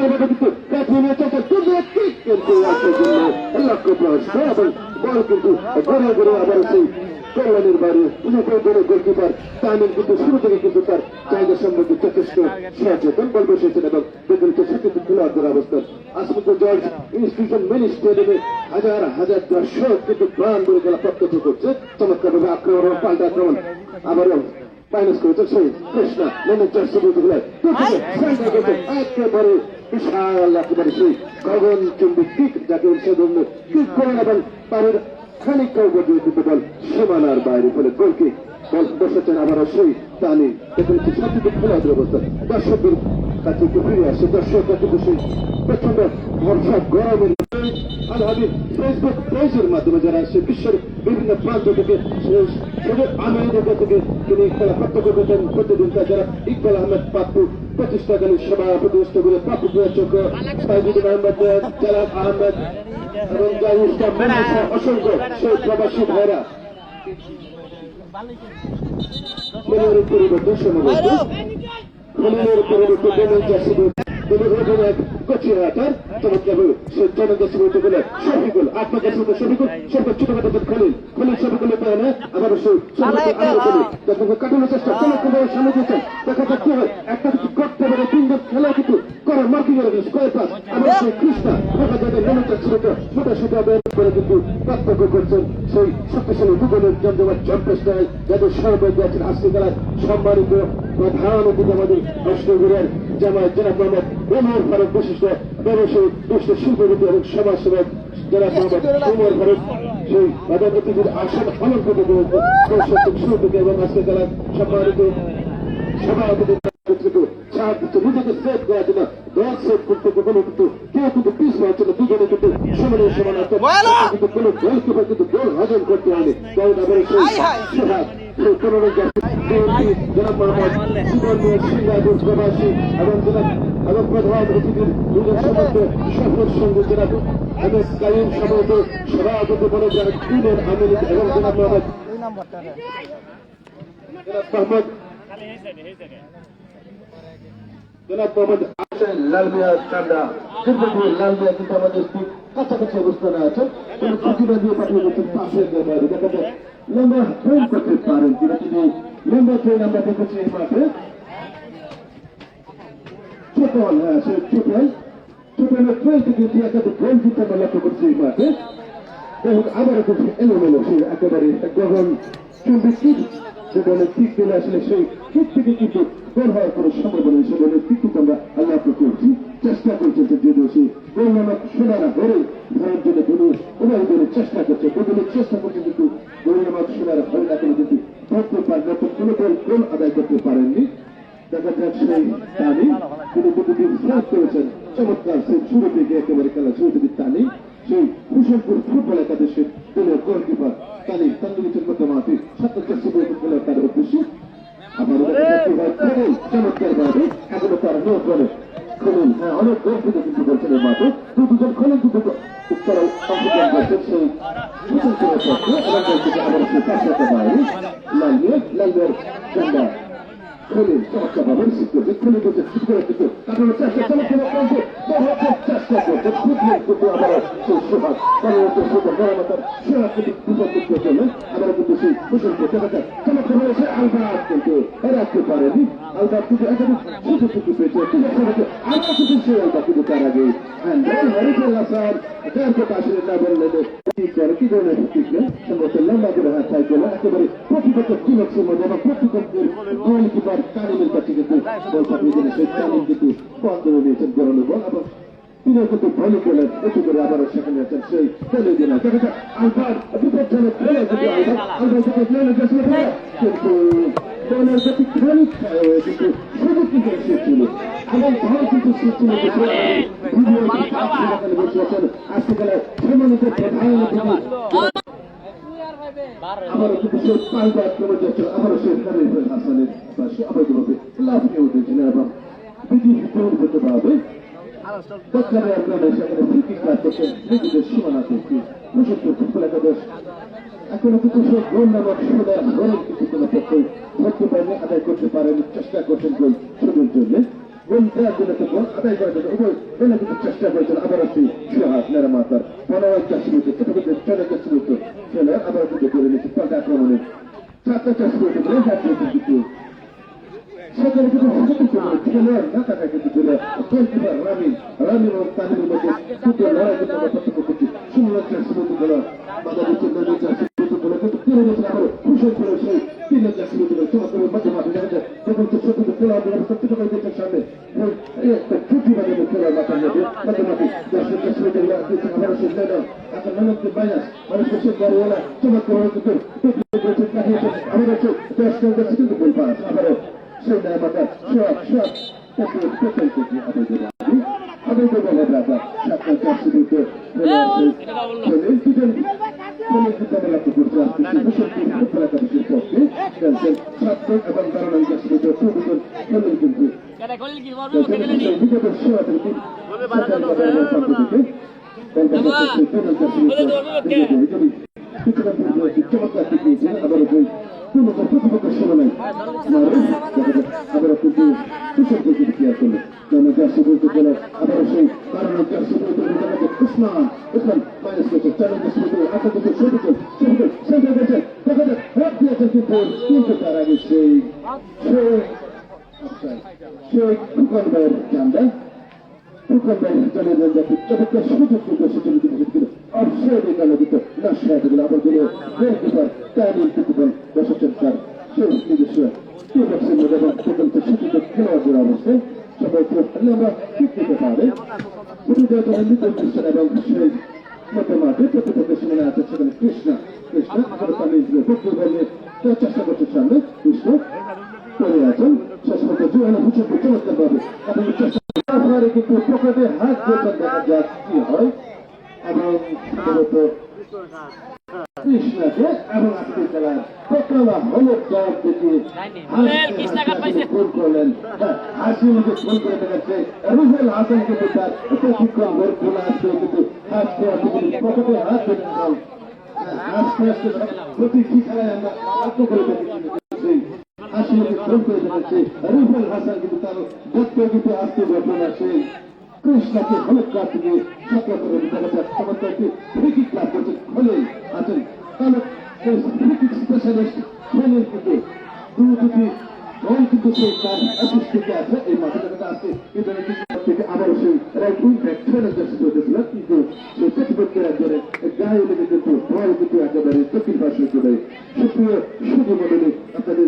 কিন্তু প্রাথমিক কিন্তু লক্ষ্য প্রশ্ন এবং বল কিন্তু ঘরে ঘরে আবার সেই কল্যাণের বাইরে গোলকিপার তামিল কিন্তু শুরু থেকে কিন্তু তার জায়গা সম্বন্ধে যথেষ্ট সচেতন বল বসেছেন এবং বিপরীত সাথে খেলোয়াড়দের অবস্থান আজ কিন্তু জর্জ ইনস্টিটিউশন মেন স্টেডিয়ামে হাজার হাজার দর্শক কিন্তু প্রাণ বলে খেলা প্রত্যক্ষ করছে চমৎকারভাবে আক্রমণ পাল্টা আক্রমণ আবারও মাইনাস করেছে সেই কৃষ্ণা ম্যানেজার একেবারে বিশাল একেবারে সেই গগন চুম্বিক কিক যাকে সে ধরনের কিক করেন এবং পারের খানিকটা উপর দিয়ে কিন্তু বল সীমানার বাইরে ফলে গোল কিক বল বসেছেন আবারও সেই টানে এখানে সবচেয়ে খেলাধুর অবস্থা দর্শকদের কাছে ফিরে আসে দর্শকরা কিন্তু সেই প্রচন্ড ভরসা গরমের আলহাদি ফেসবুক পেজের মাধ্যমে যারা আসছে বিশ্বের বিভিন্ন প্রান্ত থেকে আমেরিকা থেকে তিনি খেলা প্রত্যক্ষ করতেন প্রতিদিন যারা ইকবাল আহমেদ পাপ্পু প্রতিষ্ঠাকালী সভা প্রতিষ্ঠা করে পাপ্পু চক্র সাইদুল আহমেদ জালাল আহমেদ এবং অসংখ্য সেই প্রবাসী ভাইরা পরিবর্তন সমবেত কচিহাটার চমৎকার সে জনদেশ বলতে গেলে শফিকুল আপনার কাছে শফিকুল সরকার ছোটখাটো খলিল খলিল শফিকুল পায় না আবার কাটানোর চেষ্টা চমৎকার সামনে দিয়েছেন দেখা যাক কি হয় একটা কিছু করতে পারে তিনজন খেলা কিন্তু করার মার্কিং কয়েক পাস আবার সেই কৃষ্ণা দেখা যাবে মনোজার ছোট ছোটা করে কিন্তু পার্থক্য করছেন সেই শক্তিশালী দুজনের জমজমাট জম্পেস্টায় যাদের সর্বাধিক আছেন আজকে খেলার সম্মানিত প্রধান অতিথি আমাদের অষ্টগুড়ের জামায়াত জনাব মোহাম্মদ ওমর ফারুক বিশিষ্ট ব্যবসায়ী বিশ্ব শিল্পপতি এবং সমাজসেবক জনাব মোহাম্মদ ওমর ফারুক সেই প্রধান অতিথির আসন পালন করতে শুরু থেকে এবং আজকে খেলার সম্মানিত সভাপতি নিজেকে সেভ করার জন্য দল সেভ করতে কোনো কিন্তু কেউ কিন্তু পিস হওয়ার জন্য দুজনে কিন্তু সমানের সমান কিন্তু কোনো গোলকিপার কিন্তু গোল হজম করতে হয়নি কারণ আবার সোহাগ সেই জনাব মোহাম্মদ জীবন সিংহাদুর প্রবাসী এবং জনাব এবং প্রধান অতিথির দুজন সমস্ত সফর সঙ্গে জনাব এবং কালীন সমস্ত সভাপতি বলে যারা টিমের আমির এবং জনাব মোহাম্মদ জনাব মোহাম্মদ আসেন লালমিয়া চান্ডা দীর্ঘদিন লালমিয়া কিন্তু আমাদের কাছাকাছি অবস্থানে আছেন তিনি প্রতিভা দিয়ে পাঠিয়ে দিচ্ছেন পাশের বাইরে দেখা যায় লম্বা ট্রেন করতে পারেন তিনি লম্বা ট্রেন আমরা দেখেছি এই মাঠে ছোটল হ্যাঁ সে ছোটলের ট্রেন থেকে একাধিক গোল জিতে আমরা লক্ষ্য করছি এই মাঠে যাই হোক আবারও খুব এলোমেলো সে একেবারে গগন চুম্বিক কিক যেখানে কিক দিলে আসলে সেই কিক থেকে কিন্তু গোল হওয়ার কোনো সম্ভাবনা নেই সেখানে কিক কিন্তু আমরা আল্লাহ করছি চেষ্টা করছেন যদিও সে গোল নামক সোনারা ধরে ধরার জন্য কোনো উভয় দলের চেষ্টা করছে দুজনের চেষ্টা করছে কিন্তু গোল নামক সোনারা ধরে না কোনো কিন্তু ধরতে পারে না কোনো দল গোল আদায় করতে পারেননি দেখা যাক সেই টানি তিনি প্রতিদিন সেভ করেছেন চমৎকার সেই শুরু থেকে একেবারে খেলা শুরু থেকে টানি সেই হুসেনপুর ফুটবল একাদশের দলের গোলকিপার টানি তান্দুলিচের মধ্যে মাঠে ৭৭ খেলার তার উদ্দেশ্যে আবার চমৎকার ভাবে এখনো তারা নোট বলে খলিল হ্যাঁ অনেক গর্বিত কিন্তু বলছেন এই মাঠে দুজন খলিল কিন্তু তারা অংশগ্রহণ করছেন সেই হুসেনপুরের পক্ষে এবং বলছে আবার সেই পাশে বাইরে লালমিয়ার ঠান্ডা খলিল চমৎকার ভাবে রিসিভ করছে খলিল করছে ঠিক করে কিন্তু কাটানোর চেষ্টা চমৎকার চেষ্টা করছে খুবই কিন্তু আবার সেই সোহাগ কারণ সোহাগ মেরামতার সোহাগ কিন্তু বিপদ করতে চলে আবার কিন্তু সেই হুসেনপুর দেখা যায় চমৎকার হয়েছে আলবাত কিন্তু এড়াতে পারেনি আলবাত কিন্তু একাধিক সুযোগ কিন্তু পেয়েছে আবার কিন্তু সে আলবাত কিন্তু তার আগে হরিফুল্লাহ স্যার কথা আসলে না বললেন কি ধরনের সম্ভবত লম্বা করে হাত চাই করলেন একেবারে প্রতিপক্ষ টিমের মধ্যে এবং প্রতিপক্ষের গোলকিপার তালিমের কাছে কিন্তু বল পাঠিয়ে দিলেন সেই তালিম কিন্তু বন্ধ হয়ে নিয়েছেন গড়ানো বল এবং তিনি কিন্তু ভয় করলেন একটু করে আবারও সেখানে আছেন সেই ফেলে দিলেন দেখা যায় আলবার বিপজ্জনক ফেলে কিন্তু আলবার থেকে ফেলে গেছিল কিন্তু দলের প্রতি খানিক কিন্তু সুযোগ কিন্তু এসেছিল এবং ভালো কিন্তু ছিল আজকে খেলায় সম্মানিত প্রধান আবারও কিন্তু সে পাল্টা আক্রমণ যাচ্ছিল আবারও সে হাসানের পাশে অবৈধভাবে লাফিয়ে উঠেছিল এবং বিধি হতে পারবে দক্ষিণে আপনারা সেখানে ফ্রিকিক কাজ করছেন নিজেদের সীমানা থেকে মুশফিকুর ফুটবল একাদশ এখনো কিন্তু সে গোল নামক সোনার গোলের কিছু কোনো পক্ষে ধরতে পারেনি আদায় করতে পারেনি চেষ্টা করছেন গোল শোধের জন্য গোল দেওয়ার জন্য গোল আদায় করার জন্য উভয় দলে কিন্তু চেষ্টা করেছেন আবার একটি সুহাত মেরামাতার 15 মিনিট এটা কিন্তু 4 মিনিট খেলে আবার কিন্তু করে নিচ্ছে পাল্টা আক্রমণে 4 মিনিট করে হ্যাট কিন্তু সেখানে কিন্তু খেলোয়াড় না থাকা কিন্তু গোলকিপার রামিন ও তামিমের মধ্যে কিন্তু লড়াই কিন্তু আমরা প্রত্যক্ষ করছি 16 খেলোয়াড় বাধা দিচ্ছেন কিন্তু ফিরে গেছে আবার খুশি করে সেই 3 চমৎকার মধ্যে মাঠে দেখা যায় যখন ছোট খেলোয়াড় সবচেয়ে করে দিচ্ছেন সামনে একটা ছুটি বাজানো খেলোয়াড় মাথার মধ্যে মাঝে আবার সে লেন এখন মানুষকে বাইনাস মানুষকে সে বড়ওয়ালা চমৎকার কিন্তু আমাদের 10 কিন্তু গোল পাস আবারও সেই মাথার শট প্রতিপক্ষের সময় আবার কিন্তু ক্রিয়া করলো জার্সি বলতে গেলে আবার সেই কারণ জার্সি বলতে উসমান মাইনাস করছে 4 আগে কিন্তু তার আগে সেই ফুকন ভাইয়ের জানটা ফুকন ভাই চলে যান যাতে চমৎকার সুযোগ কিন্তু সেটা কিন্তু অবশ্যই এখানে কিন্তু নষ্ট গেল আবার গেলে গোলকিপার তামিম ফুকন বসেছেন তার সেই নিজস্ব খেলোয়াড়দের অবস্থায় সবাইকে আমরা ঠিক দিতে পারে এবং সেই মধ্যে মাঠে প্রতিপক্ষের সামনে আছে সেখানে কৃষ্ণা চেষ্টা করছে সামনে কৃষ্ণ করে আছেন শেষ মধ্যে জুয়ানা হুচুর চমৎকার পাবে এবং চেষ্টা কিন্তু পকেটে হাত দিয়েছেন দেখা যাক কি হয় এবং কৃষ্ণাকে এবং আজকে খেলায় প্রথমা হলুদ জবাব দেখিয়ে গোল করলেন হাসি মুখে গোল করে দেখাচ্ছে রুহুল হাসান কিন্তু তার প্রতিক্রম গোল খোলা আসছে কিন্তু হাত পকেটে হাত দিয়েছেন আস্তে আস্তে প্রতিটি খেলায় আমরা লক্ষ্য করে দেখেছি হাসি মুখে গোল করে দেখাচ্ছে রুহুল হাসান কিন্তু তার দেখতে কিন্তু আসতে ঘটনা সেই কৃষ্ণাকে হলুদ কার্ড থেকে সতর্ক করে দেখা যাক চমৎকার একটি ফ্রি কিক লাভ করছেন খলিল আছেন তাহলে ফ্রি কিক স্পেশালিস্ট খলিল কিন্তু দুটি গোল কিন্তু সেই তার অ্যাসিস্ট্যান্টে আছে এই মাঠে দেখা আছে থেকে আবার সেই রাইট উইং ব্যাক ছেড়ে যাচ্ছে কিন্তু সেই প্রতিপক্ষের একবারে গায়ে লেগে কিন্তু বল কিন্তু একেবারে চোখের পাশে চলে সুপ্রিয় সুযোগ মডেলে আপনাদের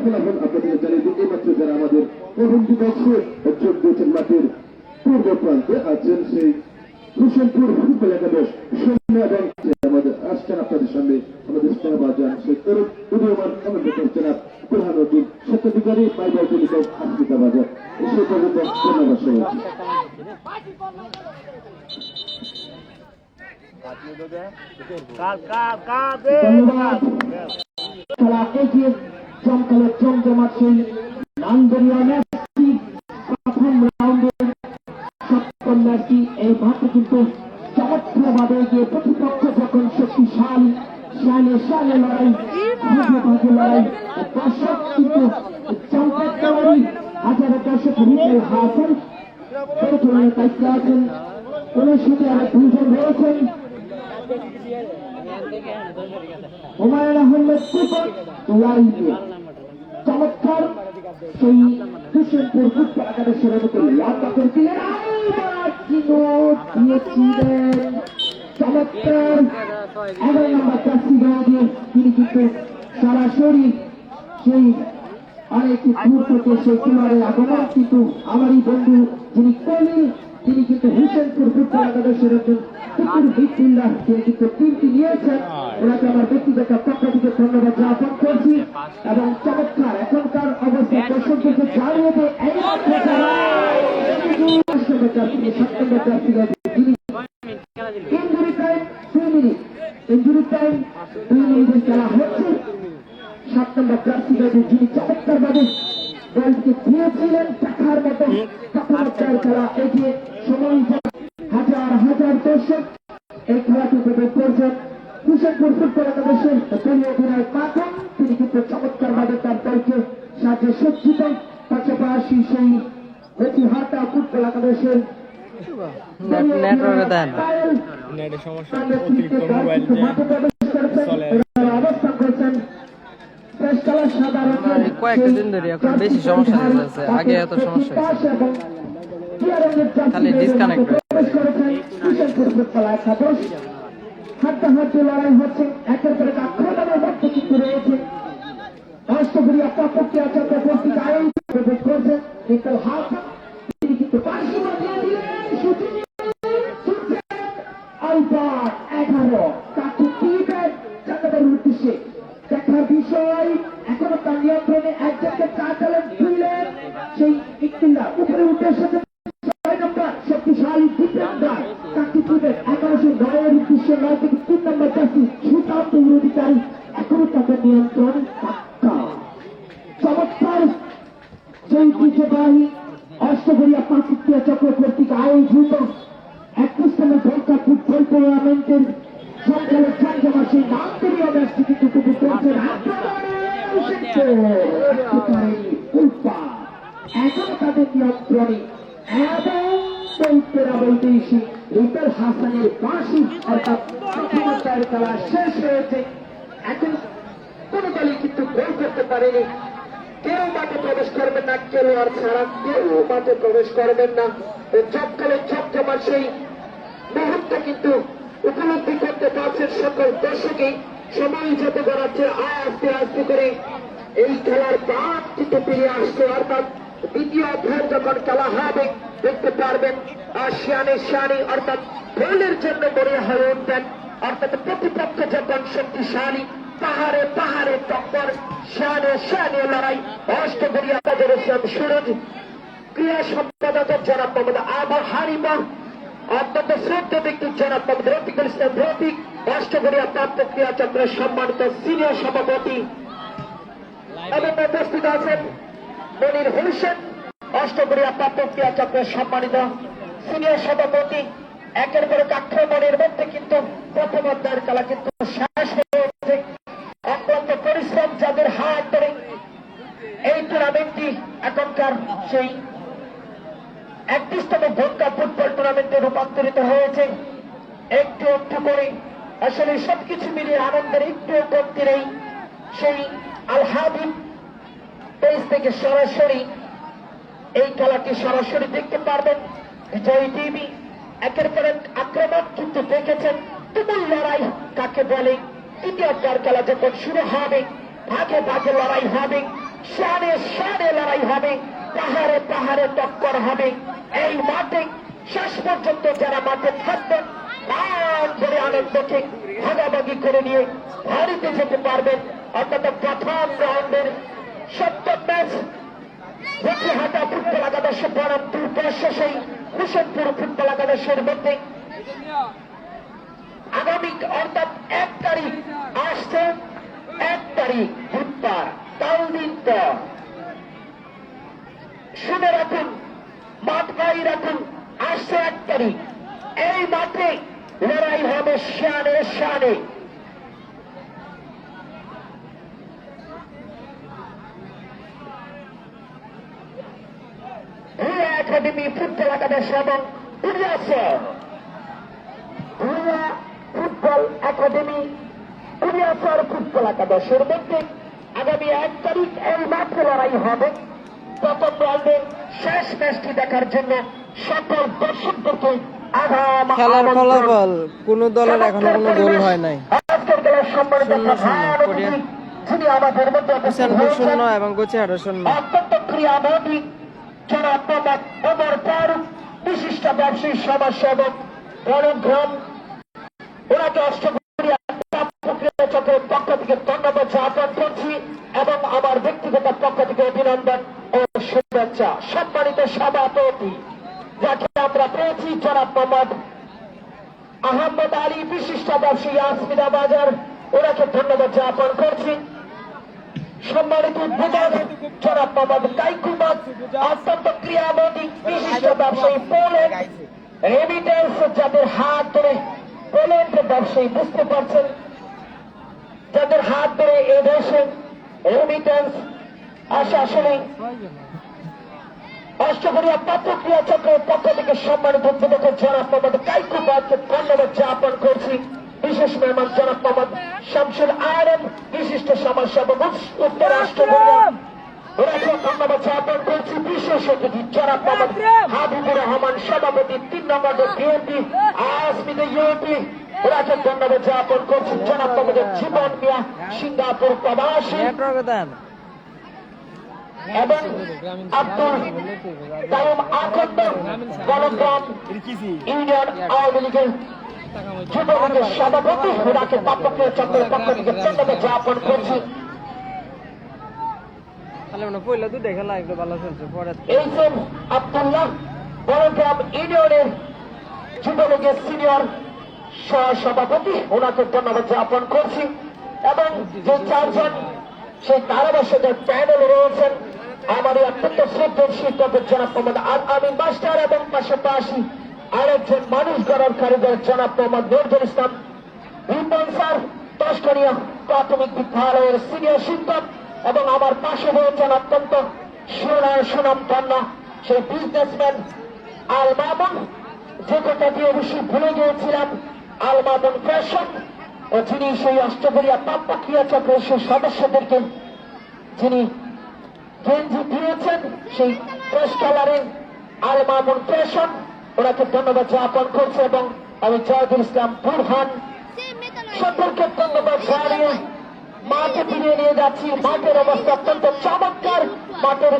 ফলাফল আপনাদের জানিয়ে দিন এইমাত্র যারা আমাদের প্রবন্ধী বছর যোগ দিয়েছেন মাঠের পূর্ব প্রান্তে আছেন সেই হোসেনপুর ফুটবল একাদশ সৈন্য এবং আমাদের আসছেন আপনাদের সামনে আমাদের স্নেহবাজান সেই তরুণ উদীয়মান কমেন্টেটর জনাব বুরহানুদ্দিন সত্যাধিকারী বাইবাল টেলিকম আফ্রিকা বাজার সে পর্যন্ত ধন্যবাদ সবাইকে খেলা এগিয়ে জমকালো জমজমাট সেই নান্দনীয় ম্যাচটি প্রথম রাউন্ডের সপ্তম ম্যাচটি এই মাঠে কিন্তু চমৎকারভাবে গিয়ে প্রতিপক্ষ যখন শক্তিশালী শানে লড়াই লড়াই দর্শক কিন্তু চমৎকারী হাজার দর্শক রুহুল হাসান পরিচালনার দায়িত্বে আছেন ওনার সাথে আরো 2 জন রয়েছেন হুমায়ুন আহমেদ কুপন লাইভে চমৎকার সেই হোসেনপুর ফুটবল একাদশের লম্বা করে দিলেন দিয়েছিলেন চমৎকার 11 নম্বর জার্সি গায়ে দিয়ে তিনি কিন্তু সরাসরি সেই অনেক দূর থেকে সেই খেলোয়াড়ের আগমন কিন্তু আমারই বন্ধু যিনি কলিল তিনি কিন্তু হোসেনপুর ফুটবল একাদশের একজন মিডফিল্ডার তিনি কিন্তু টিমটি নিয়েছেন ওনাকে আমার ব্যক্তিগত পক্ষ থেকে ধন্যবাদ জ্ঞাপন করছি এবং চমৎকার এখনকার অবস্থায় দর্শকদেরকে জানিয়ে দেয় ইঞ্জুরি টাইম 2 মিনিটের খেলা হচ্ছে 7 নম্বর জার্সি গায়ে যিনি চমৎকার ভাবে বলকে দিয়েছিলেন দেখার মতো চমৎকার খেলা এগিয়ে সময় হাজার হাজার দর্শক এই খেলাটি উপভোগ করছেন হোসেনপুর ফুটবল একাদশের দলীয় অধিনায়ক মাখন তিনি কিন্তু চমৎকার ভাবে তার দলকে সাহায্যে সজ্জিত পাশাপাশি সেই গতিহাটা ফুটবল একাদশের নেটওয়ার্কে দেন নেটের সমস্যা অতিরিক্ত মোবাইল যে চলে অবস্থান করছেন শেষ খেলার সাধারণ কয়েকটা দিন ধরে এখন বেশি সমস্যা হয়েছে আগে এত সমস্যা হয়েছে খালি disconnect হয়ে হাড্ডাহাড্ডি লড়াই হচ্ছে একের পর এক আক্রমণের মধ্যে কিন্তু রয়েছে অষ্টপুরী প্রক্রিয়া চক্রবর্তী আইন করছেন নিকল হাফ তিনি কিন্তু পাশে বাজিয়ে দিলেন শুটিং আলবার 11 তাকে টিপের চাকাদের উদ্দেশ্যে দেখার বিষয় এখনো তার নিয়ন্ত্রণে একজনকে চাচালেন দিলেন সেই ইকতিল্লা উপরে উঠে এসেছে 6 নম্বর শক্তিশালী ডিফেন্ডার তাকে টিপের 11 গায়ের উদ্দেশ্যে 9 থেকে 3 নম্বর জাতি সুতান্ত অধিকারী এখনো তাদের নিয়ন্ত্রণ পাক্কা চমৎকার সেই ঐতিহ্যবাহী অষ্টগড়িয়া প্রক্রিয়া চক্র কর্তৃক আয়োজিত 31তম ঢাকা ফুটবল টুর্নামেন্টের সঞ্চালক জমজমা সেই নামদলীয় ম্যাচটি কিন্তু উপভোগ করছেন এখনো তাদের নিয়ন্ত্রণে এবং চৌতেরা বলতে এসে রিপেল হাসানের বাঁশি অর্থাৎ প্রথমার্ধের খেলা শেষ হয়েছে এখন কোন দলই কিন্তু গোল করতে পারেনি কেউ মাঠে প্রবেশ করবেন না খেলোয়াড় ছাড়া কেউ মাঠে প্রবেশ করবেন না চপকালে চপজমার সেই মুহূর্ত কিন্তু উপলব্ধি করতে পারছেন সকল দর্শকই সময় যত গড়াচ্ছে আস্তে আস্তে করে এই খেলার বাদ কিন্তু ফিরে আসছে অর্থাৎ দ্বিতীয় অধ্যায় যখন খেলা হবে দেখতে পারবেন শিয়ানে শিয়ানি অর্থাৎ গোলের জন্য মরিয়া হয়ে উঠবেন অর্থাৎ প্রতিপক্ষ যখন শক্তিশালী পাহাড়ে পাহাড়ে টক্কর শিয়ানে শিয়ানে লড়াই অষ্টগড়িয়া ফেডারেশন সুরজ ক্রীড়া সম্পাদকের জনাব মোহাম্মদ আবু হারিমা অত্যন্ত শ্রদ্ধা ব্যক্তি জনাব মোহাম্মদ রফিকুল ইসলাম রফিক অষ্টগড়িয়া প্রাপ্ত ক্রীড়া চক্রের সম্মানিত সিনিয়র সভাপতি এবং উপস্থিত আছেন মনির হোসেন অষ্টগড়িয়া প্রাপ্ত ক্রীড়া চক্রের সম্মানিত সিনিয়র সভাপতি একের পর এক আক্রমণের মধ্যে কিন্তু প্রথম অধ্যায়ের খেলা কিন্তু শেষ হয়েছে অত্যন্ত পরিশ্রম যাদের হাত ধরে এই টুর্নামেন্টটি এখনকার সেই 31তম ঢাকা ফুটবল টুর্নামেন্টে রূপান্তরিত হয়েছে একটু একটু করে আসলে সবকিছু মিলিয়ে আনন্দের একটু কমতি নেই সেই আল হাবিব পেজ থেকে সরাসরি এই খেলাটি সরাসরি দেখতে পারবেন বিজয় টিভি একের পর এক আক্রমণ কিন্তু দেখেছেন তুমুল লড়াই কাকে বলে তৃতীয় খেলা যখন শুরু হবে ভাগে ভাগে লড়াই হবে শানে শানে লড়াই হবে পাহাড়ে পাহাড়ে টক্কর হবে এই মাঠে শেষ পর্যন্ত যারা মাঠে থাকবেন প্রাণ ধরে আনন্দকে ভাগাভাগি করে নিয়ে বাড়িতে যেতে পারবেন অর্থাৎ প্রথম রাউন্ডের 70 ম্যাচ হাটা ফুটবল একাদশের বরমপুর সেই হুসেনপুর ফুটবল একাদশের মধ্যে আগামী অর্থাৎ 1 তারিখ আসছে 1 তারিখ বুধবার তাও দিন পর শুনে রাখুন মাঠ গাই রাখুন আসছে 1 তারিখ এই মাঠে লড়াই হবে শানে শানে একাডেমি ফুটবল একাদশ এবং ফুটবল একাডেমি ফুটবল একাদশের মধ্যে আগামী 1 তারিখ এই মাঠে লড়াই হবে প্রথম রাউন্ডের শেষ ম্যাচটি দেখার জন্য সকল দর্শকদেরকে খেলার ফলাফল কোন দলের এখনো কোনো গোল হয় নাই আজকের খেলার সম্মানিত 0-0 যিনি আমাদের মধ্যে হুসেনপুর 0 এবং গোচিহাটা 0 অত্যন্ত ক্রিয়ামোদী জনাব মোহাম্মদ ওমর ফারুক বিশিষ্ট ব্যবসায়ী সমাজসেবক বড়গ্রাম ওনাকে অষ্টগড়িয়া চক্রের পক্ষ থেকে ধন্যবাদ জ্ঞাপন করছি এবং আমার ব্যক্তিগত পক্ষ থেকে অভিনন্দন ও শুভেচ্ছা সম্মানিত সভাপতি যাকে আমরা পেয়েছি জনাব মোহাম্মদ আহমদ আলী বিশিষ্ট ব্যবসায়ী আসমিনা বাজার ওনাকে ধন্যবাদ জ্ঞাপন করছি সম্মানিত উদ্বোধক জনাব মোহাম্মদ কাইকুমাত অত্যন্ত ক্রিয়ামোদী বিশিষ্ট ব্যবসায়ী পোল্যান্ড রেমিটেন্স যাদের হাত ধরে পোল্যান্ডের ব্যবসায়ী বুঝতে পারছেন যাদের হাত ধরে এ দেশে রেমিটেন্স আসলে অষ্টগড়িয়া পাত্র ক্রিয়া চক্রের পক্ষ থেকে সম্মানিত উদ্বোধক জনাব মোহাম্মদ কাইকু বাদকে ধন্যবাদ জ্ঞাপন করছি। বিশেষ মেহমান জনাব মোহাম্মদ শামসুল আলম, বিশিষ্ট সমাজসেবক উত্তর অষ্টগড়িয়া, ওনাকে ধন্যবাদ জ্ঞাপন করছি। বিশেষ অতিথি জনাব মোহাম্মদ হাবিবুর রহমান, সভাপতি 3 নম্বর বিএনপি আসমিদে ইউপি, ওনাকে ধন্যবাদ জ্ঞাপন করছি। জনাব মোহাম্মদ জীবন মিয়া, সিঙ্গাপুর প্রবাসী, এবং আব্দুল কাইম আখন্দ, গণগ্রাম ইউনিয়ন আওয়ামী লীগের যুবলীগের সভাপতি, ওনাকে পাপ্পক্রিয়া চক্রের পক্ষ থেকে ধন্যবাদ জ্ঞাপন করছি। এইচএম আব্দুল্লাহ, গণগ্রাম ইউনিয়নের যুবলীগের সিনিয়র সহসভাপতি, ওনাকে ধন্যবাদ জ্ঞাপন করছি। এবং যে 4 জন সেই ধারাভাষ্যদের প্যানেলে রয়েছেন, আমার এই অত্যন্ত শ্রদ্ধেয় শিক্ষক জনাব মোহাম্মদ আল আমিন মাস্টার, এবং পাশাপাশি আরেকজন মানুষ গড়ার কারিগর জনাব মোহাম্মদ নজরুল ইসলাম রিপন স্যার, তস্করিয়া প্রাথমিক বিদ্যালয়ের সিনিয়র শিক্ষক, এবং আমার পাশে রয়েছেন অত্যন্ত সুনামধন্য সেই বিজনেসম্যান আল মামুন, যে কথাটি অবশ্যই ভুলে গিয়েছিলাম, আল মামুন ফ্যাশন, ও যিনি সেই অষ্টগড়িয়া পাপ্পক্রিয়া চক্রের সেই সদস্যদেরকে যিনি গেঞ্জি দিয়েছেন সেই প্রেস কালারের আল মামুন ফ্যাশন, ওনাকে ধন্যবাদ জ্ঞাপন করছে। এবং আমি জয়দুল ইসলাম বুরহান সকলকে ধন্যবাদ জানিয়ে মাঠে ফিরিয়ে নিয়ে যাচ্ছি। মাঠের অবস্থা অত্যন্ত চমৎকার, মাঠের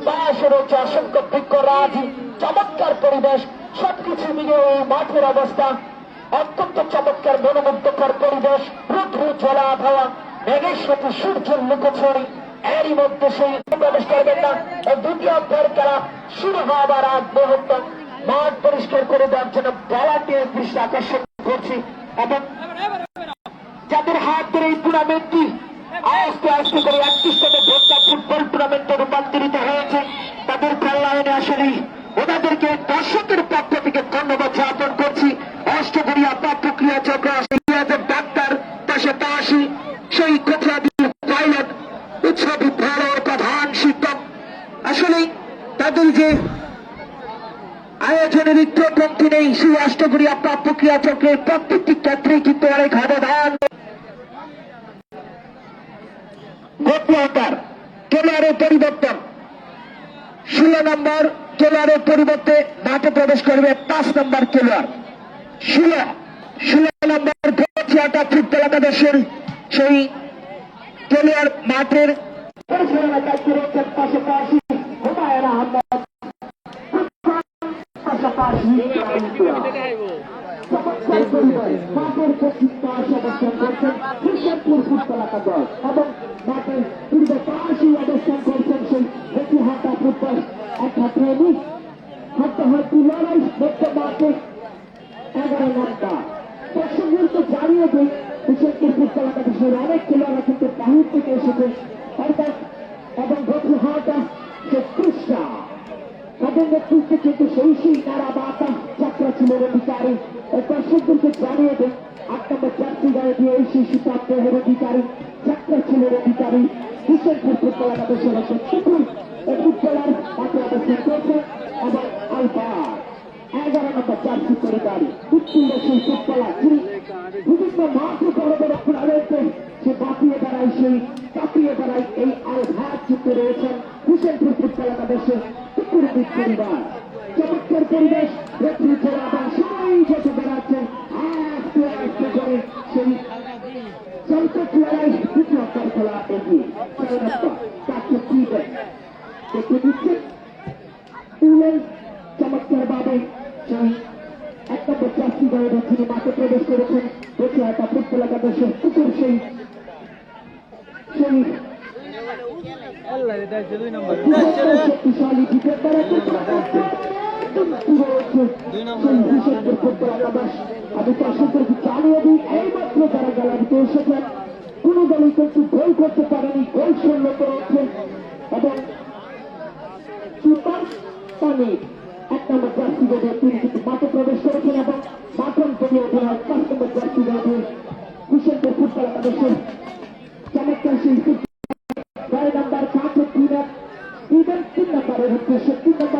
পাশে রয়েছে অসংখ্য বৃক্ষরাজি, চমৎকার পরিবেশ, সবকিছু মিলিয়ে এই মাঠের অবস্থা অত্যন্ত চমৎকার, মনোমুগ্ধকর পরিবেশ, রুদ্র জলা আবহাওয়া, মেঘের সাথে সূর্যের লুকোছড়ি, এরই মধ্যে সেই প্রবেশ করবেন না। দ্বিতীয় অধ্যায়ের খেলা শুরু হওয়ার আগ মুহূর্ত মাঠ পরিষ্কার করে দেওয়ার জন্য ভলান্টিয়ার দৃষ্টি আকর্ষণ করছি, এবং যাদের হাত ধরে এই টুর্নামেন্টটি আস্তে আস্তে করে 31তম ভোটটা ফুটবল টুর্নামেন্টে রূপান্তরিত হয়েছে, তাদের কল্যাণে আসলে ওনাদেরকে দর্শকের পক্ষ থেকে ধন্যবাদ জ্ঞাপন করছি। অষ্টগড়িয়া পাপ্পক্রিয়া চক্র ডাক্তার, পাশাপাশি সেই কোথাদি পাইলট উৎসব বিদ্যালয়ের প্রধান শিক্ষক, আসলে তাদের যে আয়োজনের কমতি নেই, সেই অষ্টগড়িয়া পাপ্পক্রিয়া চক্রের প্রত্যেকটি ক্ষেত্রেই কিন্তু অনেক অবদান। খেলোয়াড়ের পরিবর্তন, 16 নম্বর খেলোয়াড়ের পরিবর্তে মাঠে প্রবেশ করবে 5 নম্বর খেলোয়াড়। 16 নম্বর গোচিয়াটা ফুটবল একাদশের সেই খেলোয়াড় মাঠের পরিচালনা দায়িত্বে রয়েছেন, পাশাপাশি হুমায়ুন আহমদ, পাশাপাশি মাঠের প্রতিষ্ঠা অবস্থান করছেন হিসাবপুর ফুটবল একাদশ, এবং মাঠের পূর্ব পাশে অবস্থান করছেন সেই হাটা ফুটবল একাডেমি। হাড্ডাহাড্ডি লড়াই দেখতে মাঠে 11 নম্বর। দর্শকদেরকে জানিয়ে দিই, হিসাবপুর ফুটবল একাদশের অনেক খেলোয়াড়রা কিন্তু বাহির থেকে এসেছে, অর্থাৎ এবং হাটা সে কৃষ্ণা তাদের নেতৃত্বে কিন্তু সেই তারা বাতা যাত্রা ছিল অধিকারী। দর্শকদেরকে জানিয়ে দেন 8 নম্বর জার্সি গায়ে দিয়ে এই শিশুপ্রাপ্তের অধিকারী যাত্রা ছিল অধিকারী হিসেবপুর ফুটবল একাদশের একজন শিশুর ফুটবলার মাঠে অবস্থান করছে, এবং আলবার 11 নম্বর জার্সি করে গাড়ি উত্তীর্ণ সেই ফুটবলার যিনি বিভিন্ন মাঠে বড় বড় টুর্নামেন্টে সে বাঁচিয়ে বেড়ায় এই আলভার যুক্ত রয়েছেন হিসেবপুর ফুটবল একাদশের পরিবার। চমৎকার পরিবেশ, সবাই যেতে বেড়াচ্ছেন আস্তে আস্তে করে সেই চমৎকার লড়াই দ্বিতীয় খেলা এগিয়ে তাকে কি দেখে দিচ্ছেন চমৎকার ভাবে সেই 1 নম্বর জার্সি গায়ে তিনি মাঠে প্রবেশ করেছেন। দেখে একটা ফুটবল একাদশের পুকুর সেই শক্তিশালী ডিফেন্ডার আমি দর্শকদেরকে জানিয়ে দিই, এইমাত্র যারা গ্যালারিতে এসেছেন কোন দলই কিন্তু গোল করতে পারেনি, গোল শূন্য করেছে, এবং সুপার পানি 1 নম্বর জার্সি গায়ে তিনি কিন্তু মাঠে প্রবেশ করেছেন, এবং মাঠন থেকে অধিনায়ক 5 নম্বর জার্সি গায়ে হিসেবপুর ফুটবল একাদশের চমৎকার সেই 9 নম্বর 5 নম্বরের হচ্ছে 3 নম্বর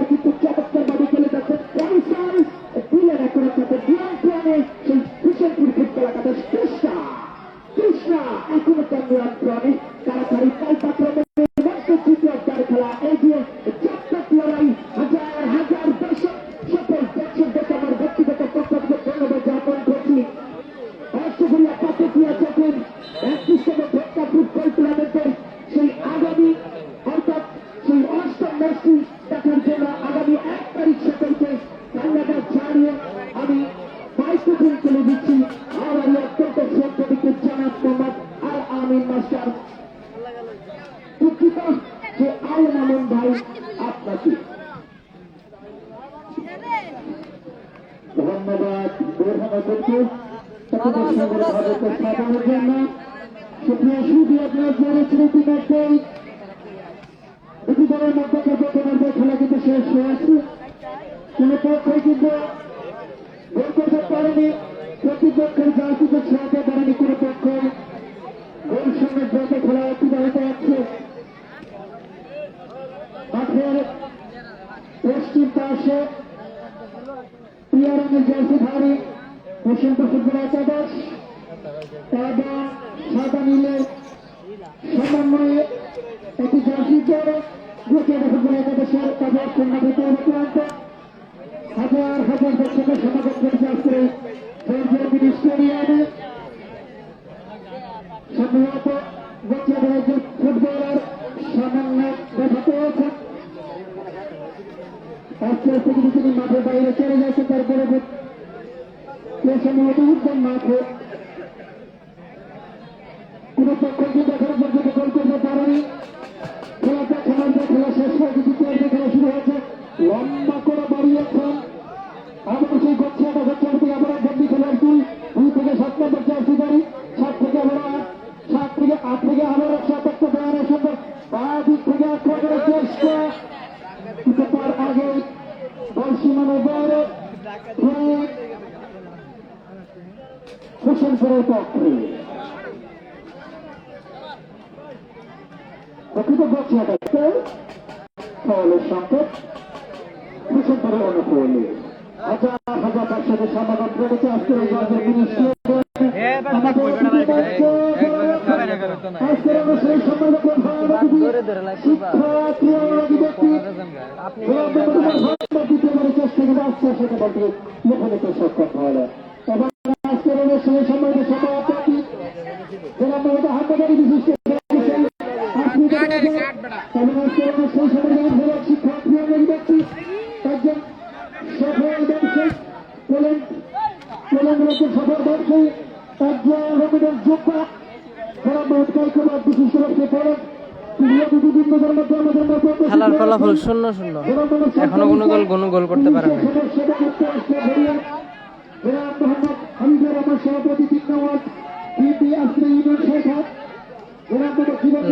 দুঃখিত যে আল মামুন ভাই আপনাকে ধন্যবাদ বের হওয়া করতে সাজানোর জন্য সুপ্রিয় সুদী আপনার জেনেছেন ইতিমধ্যেই দুটি দলের মধ্যে প্রথমার্ধের খেলা কিন্তু শেষ হয়ে আছে কোন পক্ষই কিন্তু গোল করতে পারেনি প্রতিপক্ষের জার্সিতে ছোঁয়াতে পারেনি কোন পক্ষই গোল সঙ্গে ব্যাটে খেলা অতিবাহিত হচ্ছে মাঠের পশ্চিম পাশে পিয়া রঙের জার্সি ধারী প্রশান্ত ফুটবল একাদশ এবং সাদা নীলের সমন্বয়ে একটি জার্সি দল গোটিয়া ফুটবল একাদশের তাদের কন্যাগত প্রান্ত হাজার হাজার দর্শকের সমাগম করেছে আজকে মিনি স্টেডিয়ামে সম্ভবত গোটিয়া দলের ফুটবলার সামান্য দেখা পেয়েছেন আস্তে আস্তে কিন্তু তিনি মাঠের বাইরে চলে যাচ্ছে তারপরে সম্ভবত উত্তম মাঠে কোন পক্ষকে দেখার পর্যন্ত গোল করতে পারেনি খেলাটা খেলার পর খেলা শেষ হয়ে দ্বিতীয় খেলা শুরু হয়েছে লম্বা করে বাড়িয়েছেন আবার সেই গচ্ছা থেকে আবার বন্দি খেলার দুই থেকে 7 নম্বর জার্সি বাড়ি 7 থেকে আবার 7 থেকে 8 থেকে আবার 7 একটা দেওয়ার সুন্দর বা দিক থেকে আক্রমণের চেষ্টা কিন্তু তার আগে বল সীমানার বাইরে হোসেনপুরের পক্ষে প্রকৃত গচ্ছাটা ফলের সংকেত হোসেনপুরের অনুকূলে হাজার হাজার তার সাথে সমাগম করেছে আজকের এই গল্পের মিনিস্ট্রি আজকের অনুষ্ঠানের সম্মানিত দ্বিতীয়বারের চেষ্টা কিন্তু আজকে সেটা বলতে লিখে নিতে সক্ষম হলো এবং আজকের অনুষ্ঠানের সম্মানিত সভাপতি জেলা মহিলা হাতগাড়ি বিশিষ্ট শিক্ষার্থী ব্যক্তি একজন সফল ব্যবসায়ী পোল্যান্ড রাজ্যের সফল ব্যবসায়ী একজন রবীন্দ্র যোদ্ধা যারা মহৎকার কুমার বিশিষ্ট ব্যবসায়ী পোল্যান্ড খেলার ফলাফল 0-0 এখনো কোনো গোল করতে পারে না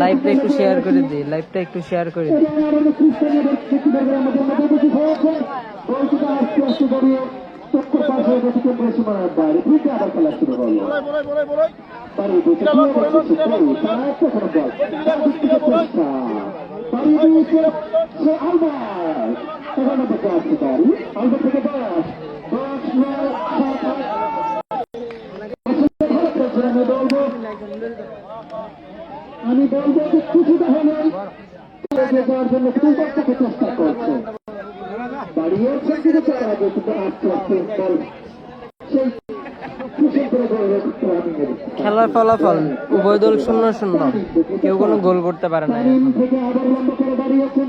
লাইভটা একটু শেয়ার করে দিই আমি বলবো যে কিছুটা হলে যাওয়ার জন্য চেষ্টা করছে বাড়িয়েছে কিন্তু তার আগে কিন্তু আস্তে আস্তে বল সেই খেলার ফলাফল উভয় দল 0-0 কেউ কোনো গোল করতে পারে না থেকে আবার লম্বা করে দাঁড়িয়েছেন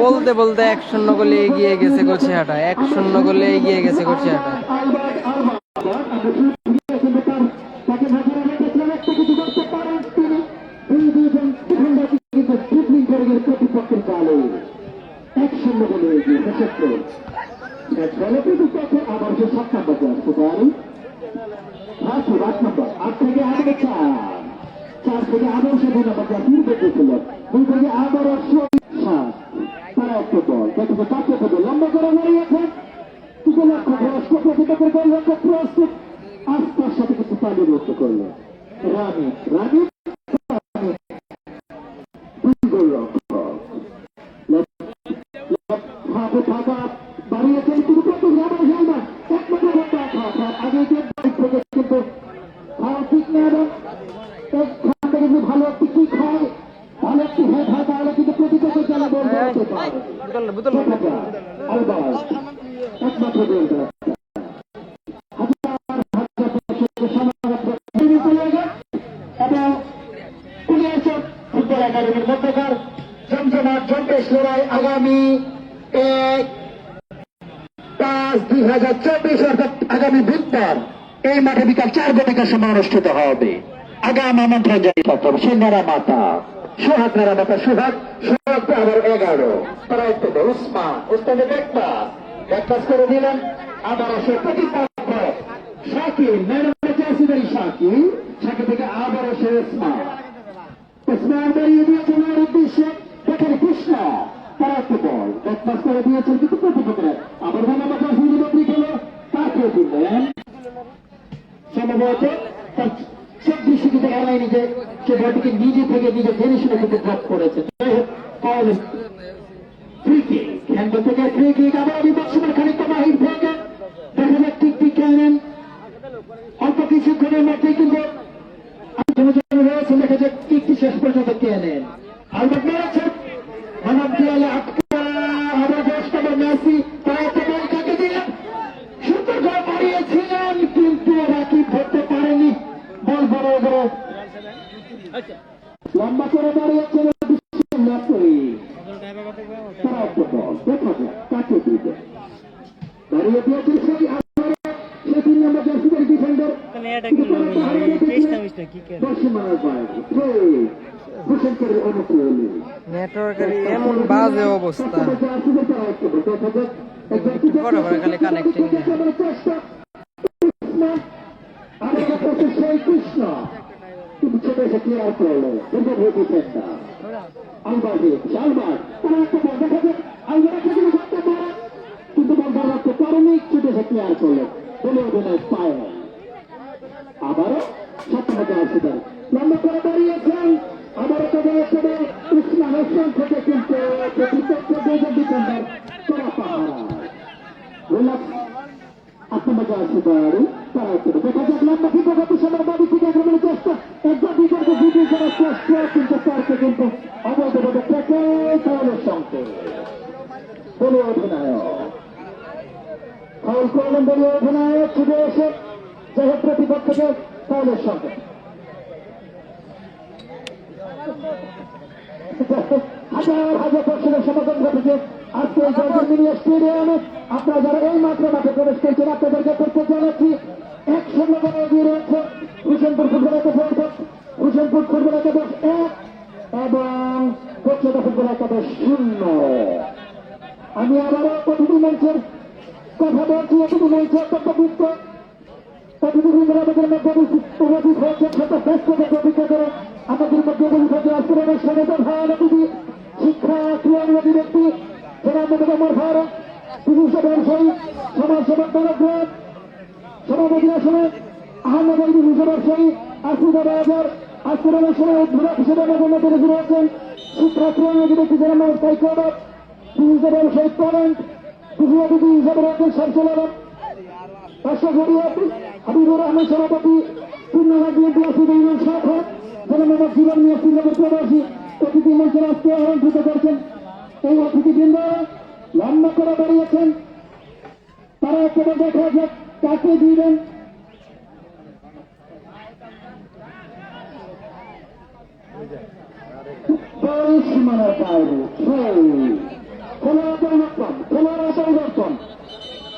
বলতে বলতে 1-0 গোলে এগিয়ে গেছে গোছিহাটা 1-0 গোলে এগিয়ে গেছে গোছিহাটা প্রতিপক্ষের দলে 1-0 গোলে এগিয়ে আবার যে 7 নম্বর আসতে পারে 8 নম্বর 8 থেকে আবার 4 থেকে আবার সে 2 নম্বর জাতির বেঁচেছিল 2 থেকে আবার 7 তারা একটা দল দেখো তাকে লম্বা করে দাঁড়িয়েছেন কিছু লক্ষ্য প্রস্তুত প্রতিপক্ষের গোল লক্ষ্য প্রস্তুত আস্থার সাথে কিছু পানি রক্ত করলো রানি গোল লক্ষ্য থাকা বাড়িয়েছেন কিন্তু আগে কিন্তু ঠিক না এবং কিন্তু ভালো একটি কিক হয় ভালো একটি হেড হয় তাহলে কিন্তু প্রতিপক্ষ জেলা বল করতে পারে একমাত্র গোল এবং ফুটবল একাডেমির মধ্যকার শেষ লড়াই আগামী 1/5/2024 অর্থাৎ আগামী বুধবার এই মাঠে বিকাল 4 ঘটিকার সময় অনুষ্ঠিত হবে। আগাম আমন্ত্রণ জানিয়ে থাকতে হবে সেনারা মাতা সোহাগ নারা মাতা সোহাগ আবার 11 তারা একটু উসমান উস্তাদে ব্যাকপাস করে দিলেন। আবারও সে প্রতিপক্ষ শাকিল ম্যাডামের জাসিদারি শাকিল থেকে আবারও সে উসমান বেরিয়ে দিয়েছেন ওর উদ্দেশ্যে দেখেন কৃষ্ণ তারা একটু বল ব্যাকপাস করে দিয়েছেন কিন্তু প্রতিপক্ষরা আবার ম্যাডামের জাসিদারি বদলি খেলো তাকে দিলেন সম্ভবত তার সব দৃষ্টি কিন্তু এড়ায় নিজে সে বলটিকে নিজে থেকে নিজে জেনে শুনে কিন্তু ড্রপ করেছে। হ্যান্ডেল থেকে ফ্রি কিক আবার বিপক্ষের খানিকটা বাহির থেকে দেখা যাক টিকটিক খেলেন অল্প কিছুক্ষণের মধ্যে কিন্তু রয়েছে দেখা যাক টিকটি শেষ পর্যন্ত কে নেন আলবাত মেরেছেন মানব দেয়ালে আটকা আবার 10 নম্বর মেসি তারা একটা বল কাকে দিলেন সুন্দর করে মারিয়েছিলেন কিন্তু রাকিব ধরতে পারেনি বল বড় বড় লম্বা করে দাঁড়িয়েছেন তারা একটা বল দেখা যাক কাকে দিবে দাঁড়িয়ে দিয়েছেন সেই সে 3 নম্বর জার্সিদের ডিফেন্ডার নেটওয়ার্কের এমন বাজে অবস্থা, একটু পরে পরে খালি কানেক্টিং কৃষ্ণ কিন্তু ছোট এসে ক্লিয়ার করলো কিন্তু বল ধরে রাখতে পারেনি ছোট এসে ক্লিয়ার করলো বলে অভিনয় পায় না। আবারও 7 নম্বর জার্সিদার লম্বা করে দাঁড়িয়েছেন আবারও তবে উসমান থেকে কিন্তু প্রতিপক্ষ ডিফেন্ডার করা পাহারা 8 নম্বর জার্সিদার তারা দেখা যাক লম্বা ঠিক গতি সময় বাড়ি থেকে আক্রমণের চেষ্টা একবার দুইজনকে ভিডিও করার চেষ্টা কিন্তু তারকে কিন্তু অবৈধভাবে থেকে ফাউলের সঙ্গে বলে অধিনায়ক ফাউল করলেন বলে অধিনায়ক ছুটে এসে যাই হোক প্রতিপক্ষকে ফাউলের সঙ্গে হাজার হাজার দর্শকের সমাগম ঘটেছে আজকে এই জর্জিনিয়া স্টেডিয়ামে। আপনারা যারা এই মাত্র মাঠে প্রবেশ করছেন আপনাদেরকে প্রত্যেক জানাচ্ছি 1-0 করে এগিয়ে রয়েছে হুসেনপুর ফুটবল একাদশ, হুসেনপুর ফুটবল একাদশ 1 এবং কলকাতা ফুটবল একাদশ 0। আমি আবারও প্রতিটি মঞ্চের কথা বলছি, প্রতিটি মঞ্চে অত্যন্ত গুরুত্ব প্রতিনিধিদের আমাদের মধ্যে উপস্থিত হয়েছে সেটা ব্যস্ত অভিজ্ঞতা করে আমাদের মধ্যে উপস্থিত আজকের অনুষ্ঠানে প্রধানঅতিথি শিক্ষা ক্রিয়ানুবাদী ব্যক্তি জনাব মোহাম্মদ ফারুক চিকিৎসা ব্যবসায়ী সমাজসেবক দলগ্রাম সভাপতি আসনে আহমদ আলী চিকিৎসা ব্যবসায়ী আসিফা বাজার আজকের অনুষ্ঠানে উদ্বোধক হিসেবে আমাদের মধ্যে রয়েছেন শিক্ষা ক্রিয়ানুবাদী ব্যক্তি জনাব সাইকোদক চিকিৎসা ব্যবসায়ী ট্যালেন্ট কৃষি অতিথি হিসেবে রয়েছেন শামসুল আলম হাবিবুর রহমান সভাপতি পূর্ণঘাট বিএনপি আসিফ ইউনিয়ন শাখা জনাব মোহাম্মদ জীবন মিয়া শ্রীনগর প্রবাসী অতিথি মঞ্চের আজকে অলঙ্কৃত করছেন এই অতিথিবৃন্দ লম্বা করে দাঁড়িয়েছেন তারা একেবারে দেখা যাক কাকে দিবেন। সীমানার বাইরে খেলার পরিবর্তন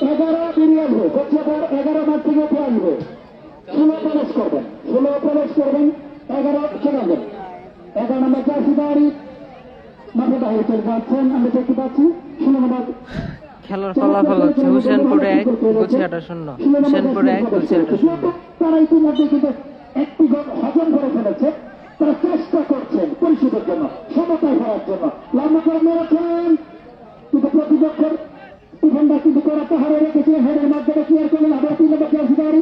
11 বেরিয়ে আসবে হচ্ছে 11 মাঠ থেকে উঠে আসবে 16 প্রবেশ করবেন 11 চলে যাবেন 11 নম্বর জার্সিদারি মাঠে বাইরে চলে যাচ্ছেন আমরা দেখতে পাচ্ছি 16 নম্বর খেলার ফলাফল হচ্ছে হুসেনপুর 1 গুছিয়াটা 0, হুসেনপুর 1 গুছিয়াটা 0। তারা ইতিমধ্যে কিন্তু একটি গোল হজম করে ফেলেছে, তারা চেষ্টা করছেন পরিশোধের জন্য সমতায় ফেরার জন্য লম্বা করে মেরেছেন কিন্তু প্রতিপক্ষের ডিফেন্ডার কিন্তু করা পাহাড়ে রেখেছিলেন হেডের মাধ্যমে ক্লিয়ার করলেন আবার 3 নম্বর জার্সিদারি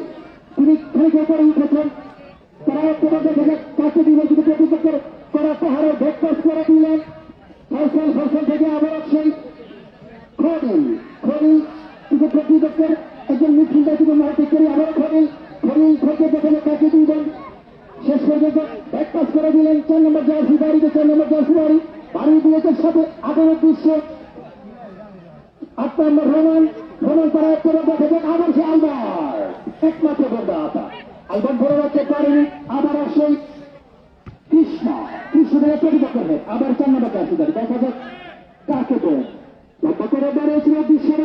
তিনি খানিক উপরে উঠেছেন তারা একবার দেখে কাছে দিলে কিন্তু প্রতিপক্ষের করা পাহাড়ে ব্রেকফাস্ট করে দিলেন ফসল থেকে আবার সেই খলিল কিন্তু প্রতিপক্ষের একজন মিডফিল্ডার কিন্তু মাঠে করে আবার খলিল থেকে যেখানে কাছে দিলেন শেষ পর্যন্ত ব্রেকফাস্ট করে দিলেন 4 নম্বর জার্সিদারি বাড়ি দিয়েছেন সাথে আগের দৃশ্য 8 নম্বর রোমান তারা একবার দেখে যান আবার সে আলবার একমাত্র বন্ধা আলবার ধরে রাখতে পারেনি আবার সেই কৃষ্ণ থেকে প্রতিপক্ষ আবার 4 নম্বর জার্সিদারি দেখা যাক কাকে দেন লম্বা করে দাঁড়িয়েছিল বিশ্বের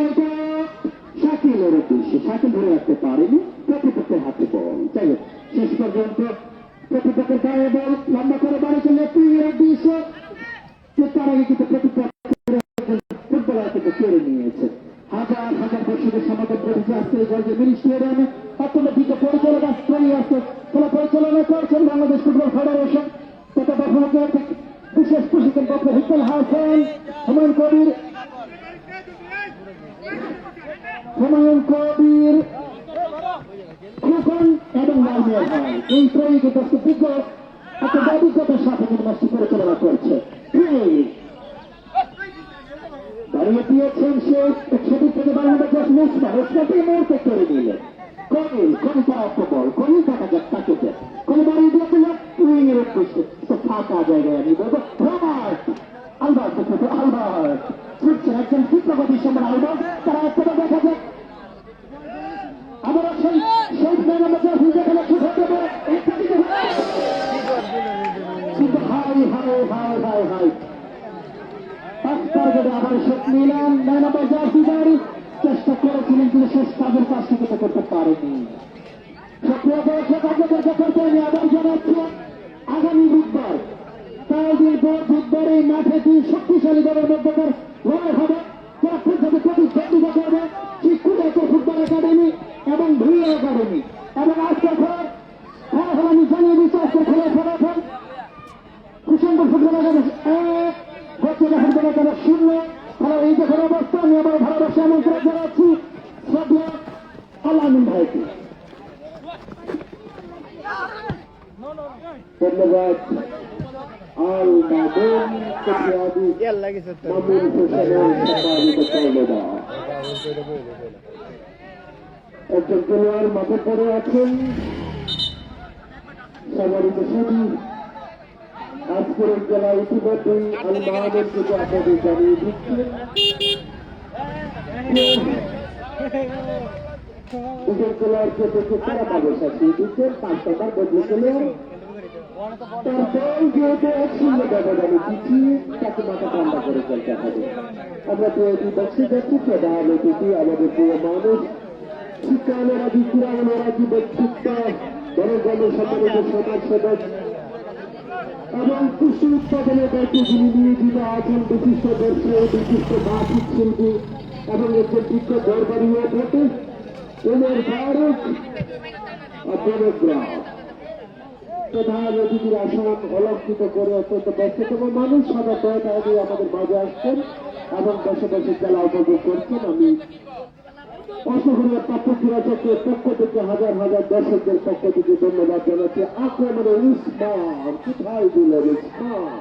শাকিলের উদ্দেশ্যে শাকিল ধরে রাখতে পারেনি প্রতিপক্ষের হাতে বল যাই হোক শেষ পর্যন্ত প্রতিপক্ষের গায়ে বল লম্বা করে বাড়িয়েছিল তার আগে কিন্তু ফুটবলার কিন্তু কেড়ে নিয়েছে হাজার হাজার দর্শকের সমাগম করেছে আজকে এই গল্পে মিনি স্টেডিয়ামে অত্যন্ত দ্রুত পরিচালনা করে আসছে খেলা পরিচালনা করছেন বাংলাদেশ ফুটবল ফেডারেশন তথা বাফুকে বিশেষ প্রশিক্ষণ পত্র হিকল হাসান হুমায়ুন কবির খোকন এবং লালমিয়া ভাই এই ত্রয়ী কিন্তু বিজ্ঞ অত্যন্ত অভিজ্ঞতার সাথে কিন্তু ম্যাচটি পরিচালনা করছে দাঁড়িয়ে দিয়েছেন সে ছবির থেকে বাংলাদেশ মুহূর্তে করে নিলেন কনি তারা একটা বল কনি দেখা যাক তাকে কনি দাঁড়িয়ে দিয়েছিল উইং এর উদ্দেশ্যে ফাঁকা জায়গায় আমি বলবো আলবার্ট আলবার্ট ছুটছেন একজন চিত্রপতির সঙ্গে আলবার্ট তারা একটা দেখা যাক আবার সেই দেখালে ছুট হতে পারে কিন্তু high high high high high আবার শেখ মিলান নানাবার জার্সিদারি চেষ্টা করেছিলেন কিন্তু শেষ কাজের কাজটি কিন্তু করতে পারেনি সক্রিয় দর্শক আপনাদেরকে করতে আমি আবার জানাচ্ছি আগামী বুধবার বুধবার এই মাঠে দুই শক্তিশালী দলের মধ্যকার লড়াই হবে যারা ফুটবলে প্রতিদ্বন্দ্বিতা করবে শিক্ষুদায়িত্ব ফুটবল একাডেমি এবং ভুইয়া একাডেমি এবং আজকের খেলার ফলাফল আমি জানিয়ে দিচ্ছি আজকের খেলার ফলাফল Kusumpur football academy football academy শূন্য খেলার এই দেখের অবস্থা আমি আবার ভালোবাসা আমন্ত্রণ জানাচ্ছি শ্রদ্ধা আলামিন ভাইকে ধন্যবাদ আল মামুন কবিয়াদি মামুন হোসেনের একজন খেলোয়াড় মাঠে পড়ে আছেন সম্মানিত সাথী আজকের জেলা ইতিমধ্যেই আল মাহমুদ থেকে আপনাদের জানিয়ে দিচ্ছে দুজন খেলোয়াড়কে দেখে তারা ব্যবসা দিয়ে দিচ্ছেন 5 টাকার বদলে খেলোয়াড় তারপর যেহেতু 1-0 ব্যবধানে দিচ্ছি তাকে মাথা ঠান্ডা করে চলতে হবে আমরা তো এই বক্সে যাচ্ছি প্রধান অতিথি আমাদের প্রিয় মানুষ শিক্ষানুরাগী ক্রীড়ানুরাগী ব্যক্তিত্ব জনগণের সম্মানিত সমাজ সদস্য এবং কৃষি উৎপাদনের দায়িত্ব যিনি নিয়োজিত আছেন বিশিষ্ট দর্শক বিশিষ্ট বাচিক শিল্পী এবং একজন বিজ্ঞ দরবারীয় ভোটে উমর ফারুক অপরগ্রাম প্রধান অতিথির আসন অলঙ্কৃত করে অত্যন্ত ব্যস্ততম মানুষ সদা দয়া দিয়ে আমাদের মাঝে আসছেন এবং বসে বসে খেলা উপভোগ করছেন আমি অসংখ্য প্রাপ্তিরাচকের পক্ষ থেকে হাজার হাজার দর্শকদের পক্ষ থেকে ধন্যবাদ জানাচ্ছি আক্রমণে উসমান কোথায় দিলেন উসমান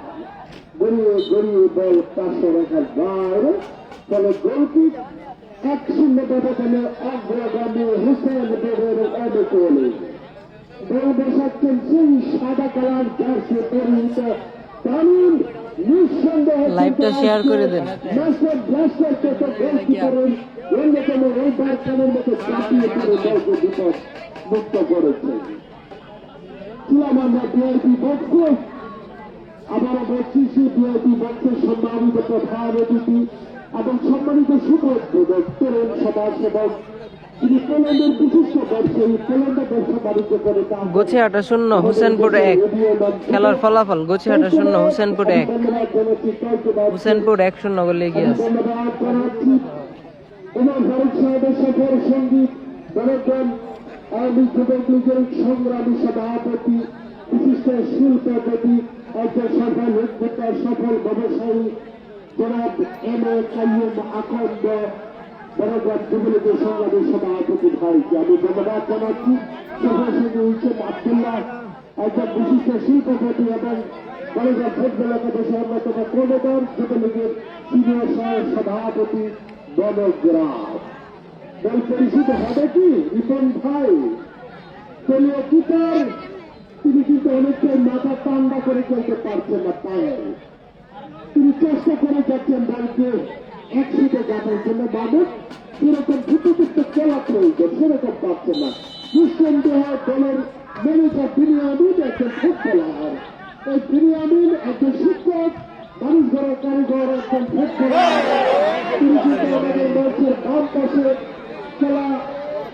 গড়িয়ে গড়িয়ে বল পাশে রাখার বাইরে ফলে গোলকিক 1-0 ব্যবধানে অগ্রগামী হুসেন বেগের অনুকূলে বল বসাচ্ছেন সেই সাদা কালার জার্সি পরিহিত তামিম নিঃসন্দেহে লাইভটা শেয়ার করে দেন মাস্টার ব্লাস্টারকে তো গোলকিপারের অন্যতম রোববার খানের মতো চাপিয়ে করে দলকে বিপদ মুক্ত করেছে ছিলাম আমরা বিআইপি বক্সে আবারও বলছি সেই বিআইপি বক্সের সম্মানিত প্রধান অতিথি এবং সম্মানিত সুপ্রযোজক তরুণ সমাজসেবক তিনি পোল্যান্ডের বিশিষ্ট ব্যবসায়ী পোল্যান্ডে ব্যবসা বাণিজ্য করে গোছিয়াটা 0 হোসেনপুর 1 খেলার ফলাফল গোছিয়াটা 0 হোসেনপুর 1 হোসেনপুর 1-0 গোলে এগিয়ে আছে উমর ফারুক সাহেবের সফর সঙ্গীত জনগণ আওয়ামী যুবক লীগের সংগ্রামী সভাপতি বিশিষ্ট শিল্পপতি একজন সফল উদ্যোক্তা সফল ব্যবসায়ী জনাব M.A. কাইয়ুম আখন্দ জনগণ যুবলীগের সংগ্রামী সভাপতি ভাইকে আমি ধন্যবাদ জানাচ্ছি সফর সঙ্গী হিসেব আবদুল্লাহ একজন বিশিষ্ট শিল্পপতি এবং জনগণ ফুটবল একাদশের অন্যতম প্রণোদন যুবলীগের সিনিয়র সভাপতি বনগ্রাম দল পরিচিত হবে কি রিপন ভাই দলীয় কিপার তিনি কিন্তু অনেকটাই মাথা ঠান্ডা করে চলতে পারছেন না পায়ে তিনি চেষ্টা করে যাচ্ছেন দলকে একসাথে যাবার জন্য বাবদ সেরকম দ্রুতযুক্ত খেলা প্রয়োজন সেরকম পাচ্ছেন না নিঃসন্দেহ দলের ম্যানেজার বিনিয়ামিন একজন ফুটবলার এই বিনিয়ামিন একজন শিক্ষক মানুষ ঘরের কারিগর একজন তিনি কিন্তু আমাদের মঞ্চের বাম পাশে খেলা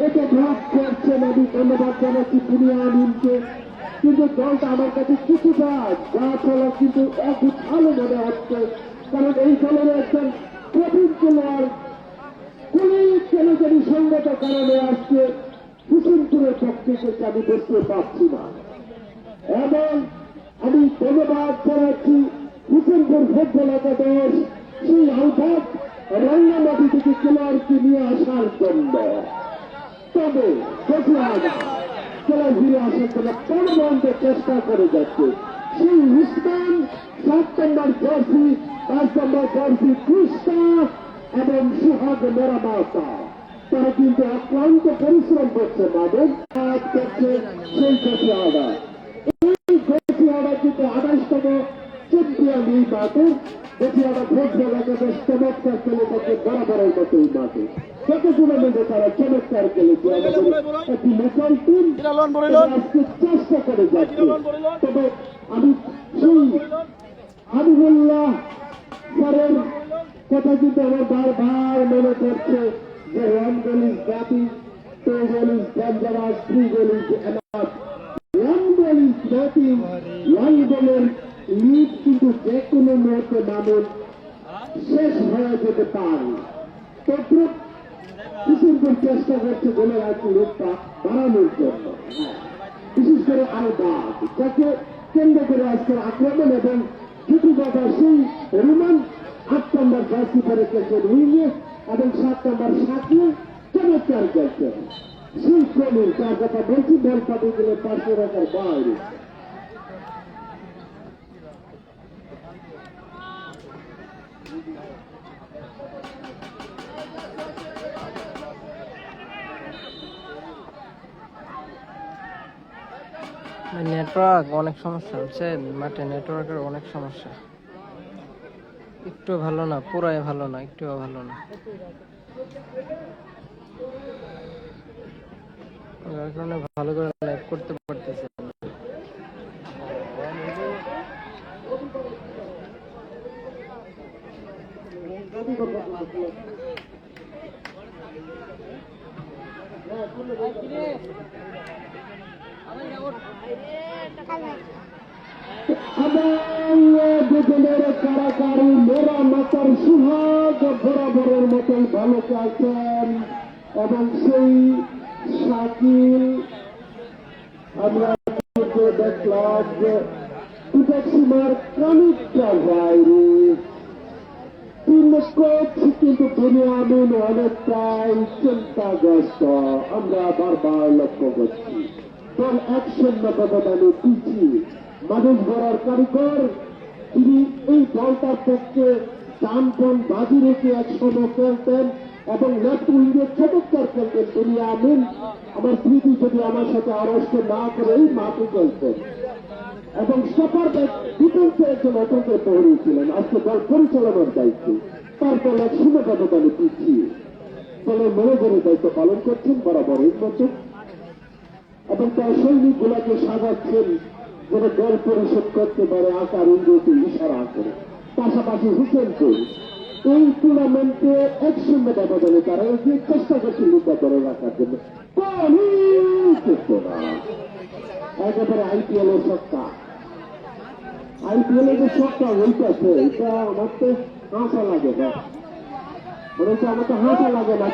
এটা ভাগ করছেন। আমি ধন্যবাদ জানাচ্ছি বুনিয়াদিনকে, কিন্তু দলটা আমার কাছে কিছুটা যা চলা কিন্তু ভালো মনে হচ্ছে, কারণ এই দলের একজন প্রবীণ খেলোয়াড় কোন কেন জানি সঙ্গত কারণে আজকে হুসেনপুরের পক্ষে থেকে আমি দেখতে পাচ্ছি না। এবং আমি ধন্যবাদ জানাচ্ছি হুসেনপুর ফুটবল একাদশ সেই আহ্বান রাঙ্গামাটি থেকে খেলোয়াড়কে নিয়ে আসার জন্য। তবে খেলা ফিরে আসার জন্য পরবর্ত চেষ্টা করে যাচ্ছে সেই উসমান 7 নম্বর জার্সি 5 নম্বর জার্সি কৃষ্ণা এবং সুহাগ মেরামাতা, তারা কিন্তু অক্লান্ত পরিশ্রম করছে মাদক করছে সেই কচিয়াড়া। এই কচিয়াড়া কিন্তু 28তম চ্যাম্পিয়ন এই মাঠে। কচিয়াড়া ফুটবল একাদশ চমৎকার খেলে থাকে বরাবরের মতো এই মাঠে। গত টুর্নামেন্টে তারা চমৎকার খেলেছে। আমাদের একটি লোকাল টিম আজকে চেষ্টা করে যাচ্ছে। তবে আমি সেই হাবিবুল্লাহ স্যারের কথা কিন্তু আমার বারবার মনে পড়ছে যে 1 goal is batting, 2 goal is dangerous, 3 goal is enough. 1 goal is batting, 1 goal এর লিড কিন্তু যে কোনো মুহূর্তে মানুষ শেষ হয়ে যেতে পারে। তো কিছুদিন চেষ্টা করছে গোলের একটি লিডটা বাড়ানোর জন্য, বিশেষ করে আলবাদ যাকে কেন্দ্র করে আজকের আক্রমণ এবং কিছু কথা সেই রোমান 8 নম্বর জার্সি পরে খেলছেন উইংয়ে এবং 7 নম্বর সাকিয়ে চমৎকার খেলছেন। সেই ক্রমের যার কথা বলছি বল পাঠিয়ে গেলে 500 টাকার বাইরে। নেটওয়ার্ক অনেক সমস্যা হচ্ছে মাঠে, নেটওয়ার্কের অনেক সমস্যা, একটু ভালো না, পুরাই ভালো না, একটুও ভালো না। যার কারণে ভালো করে লাইভ করতে পারতেছি না। দুজনের কারাকারি মেরা মাতার সুহাগ বরাবরের মতোই ভালো খেলছেন এবং সেই শাকিল আমরা দেখলাম যে সীমার খানিকটা বাইরে তিন কোচ কিন্তু বুনিয়াদিন অনেকটাই চিন্তাগ্রস্ত আমরা বারবার লক্ষ্য করছি। দল 1-0 ব্যবধানে পিছিয়ে। মানুষ গড়ার কারিগর তিনি এই দলটার পক্ষে ডানপন বাজি রেখে একসময় খেলতেন এবং লেফট উইঙ্গে চমৎকার খেলতেন বুনিয়াদিন। আমার স্মৃতি যদি আমার সাথে আড়ষ্ট না করে এই মাঠে খেলতেন এবং সবার ডিফেন্সে একজন অত্যন্ত প্রহরী ছিলেন। আজকে দল পরিচালনার দায়িত্বে তারপর 1-0 ব্যবধানে পিছিয়ে দলের ম্যানেজারের দায়িত্ব পালন করছেন বরাবরের মতো এবং তার সৈনিক গুলাকে সাজাচ্ছেন যেন দল পরিশোধ করতে পারে আকার ইঙ্গিতে ইশারা করে। পাশাপাশি হুসেনপুর এই টুর্নামেন্টে 1-0 ব্যবধানে তারা এগিয়ে চেষ্টা করছে লিগা ধরে রাখার জন্য। একেবারে আইপিএল এর সত্তা, আইপিএল এর যে সত্তা হইতেছে এটা আমার তো হাসা লাগে না, মনে হচ্ছে আমার তো হাসা লাগে না।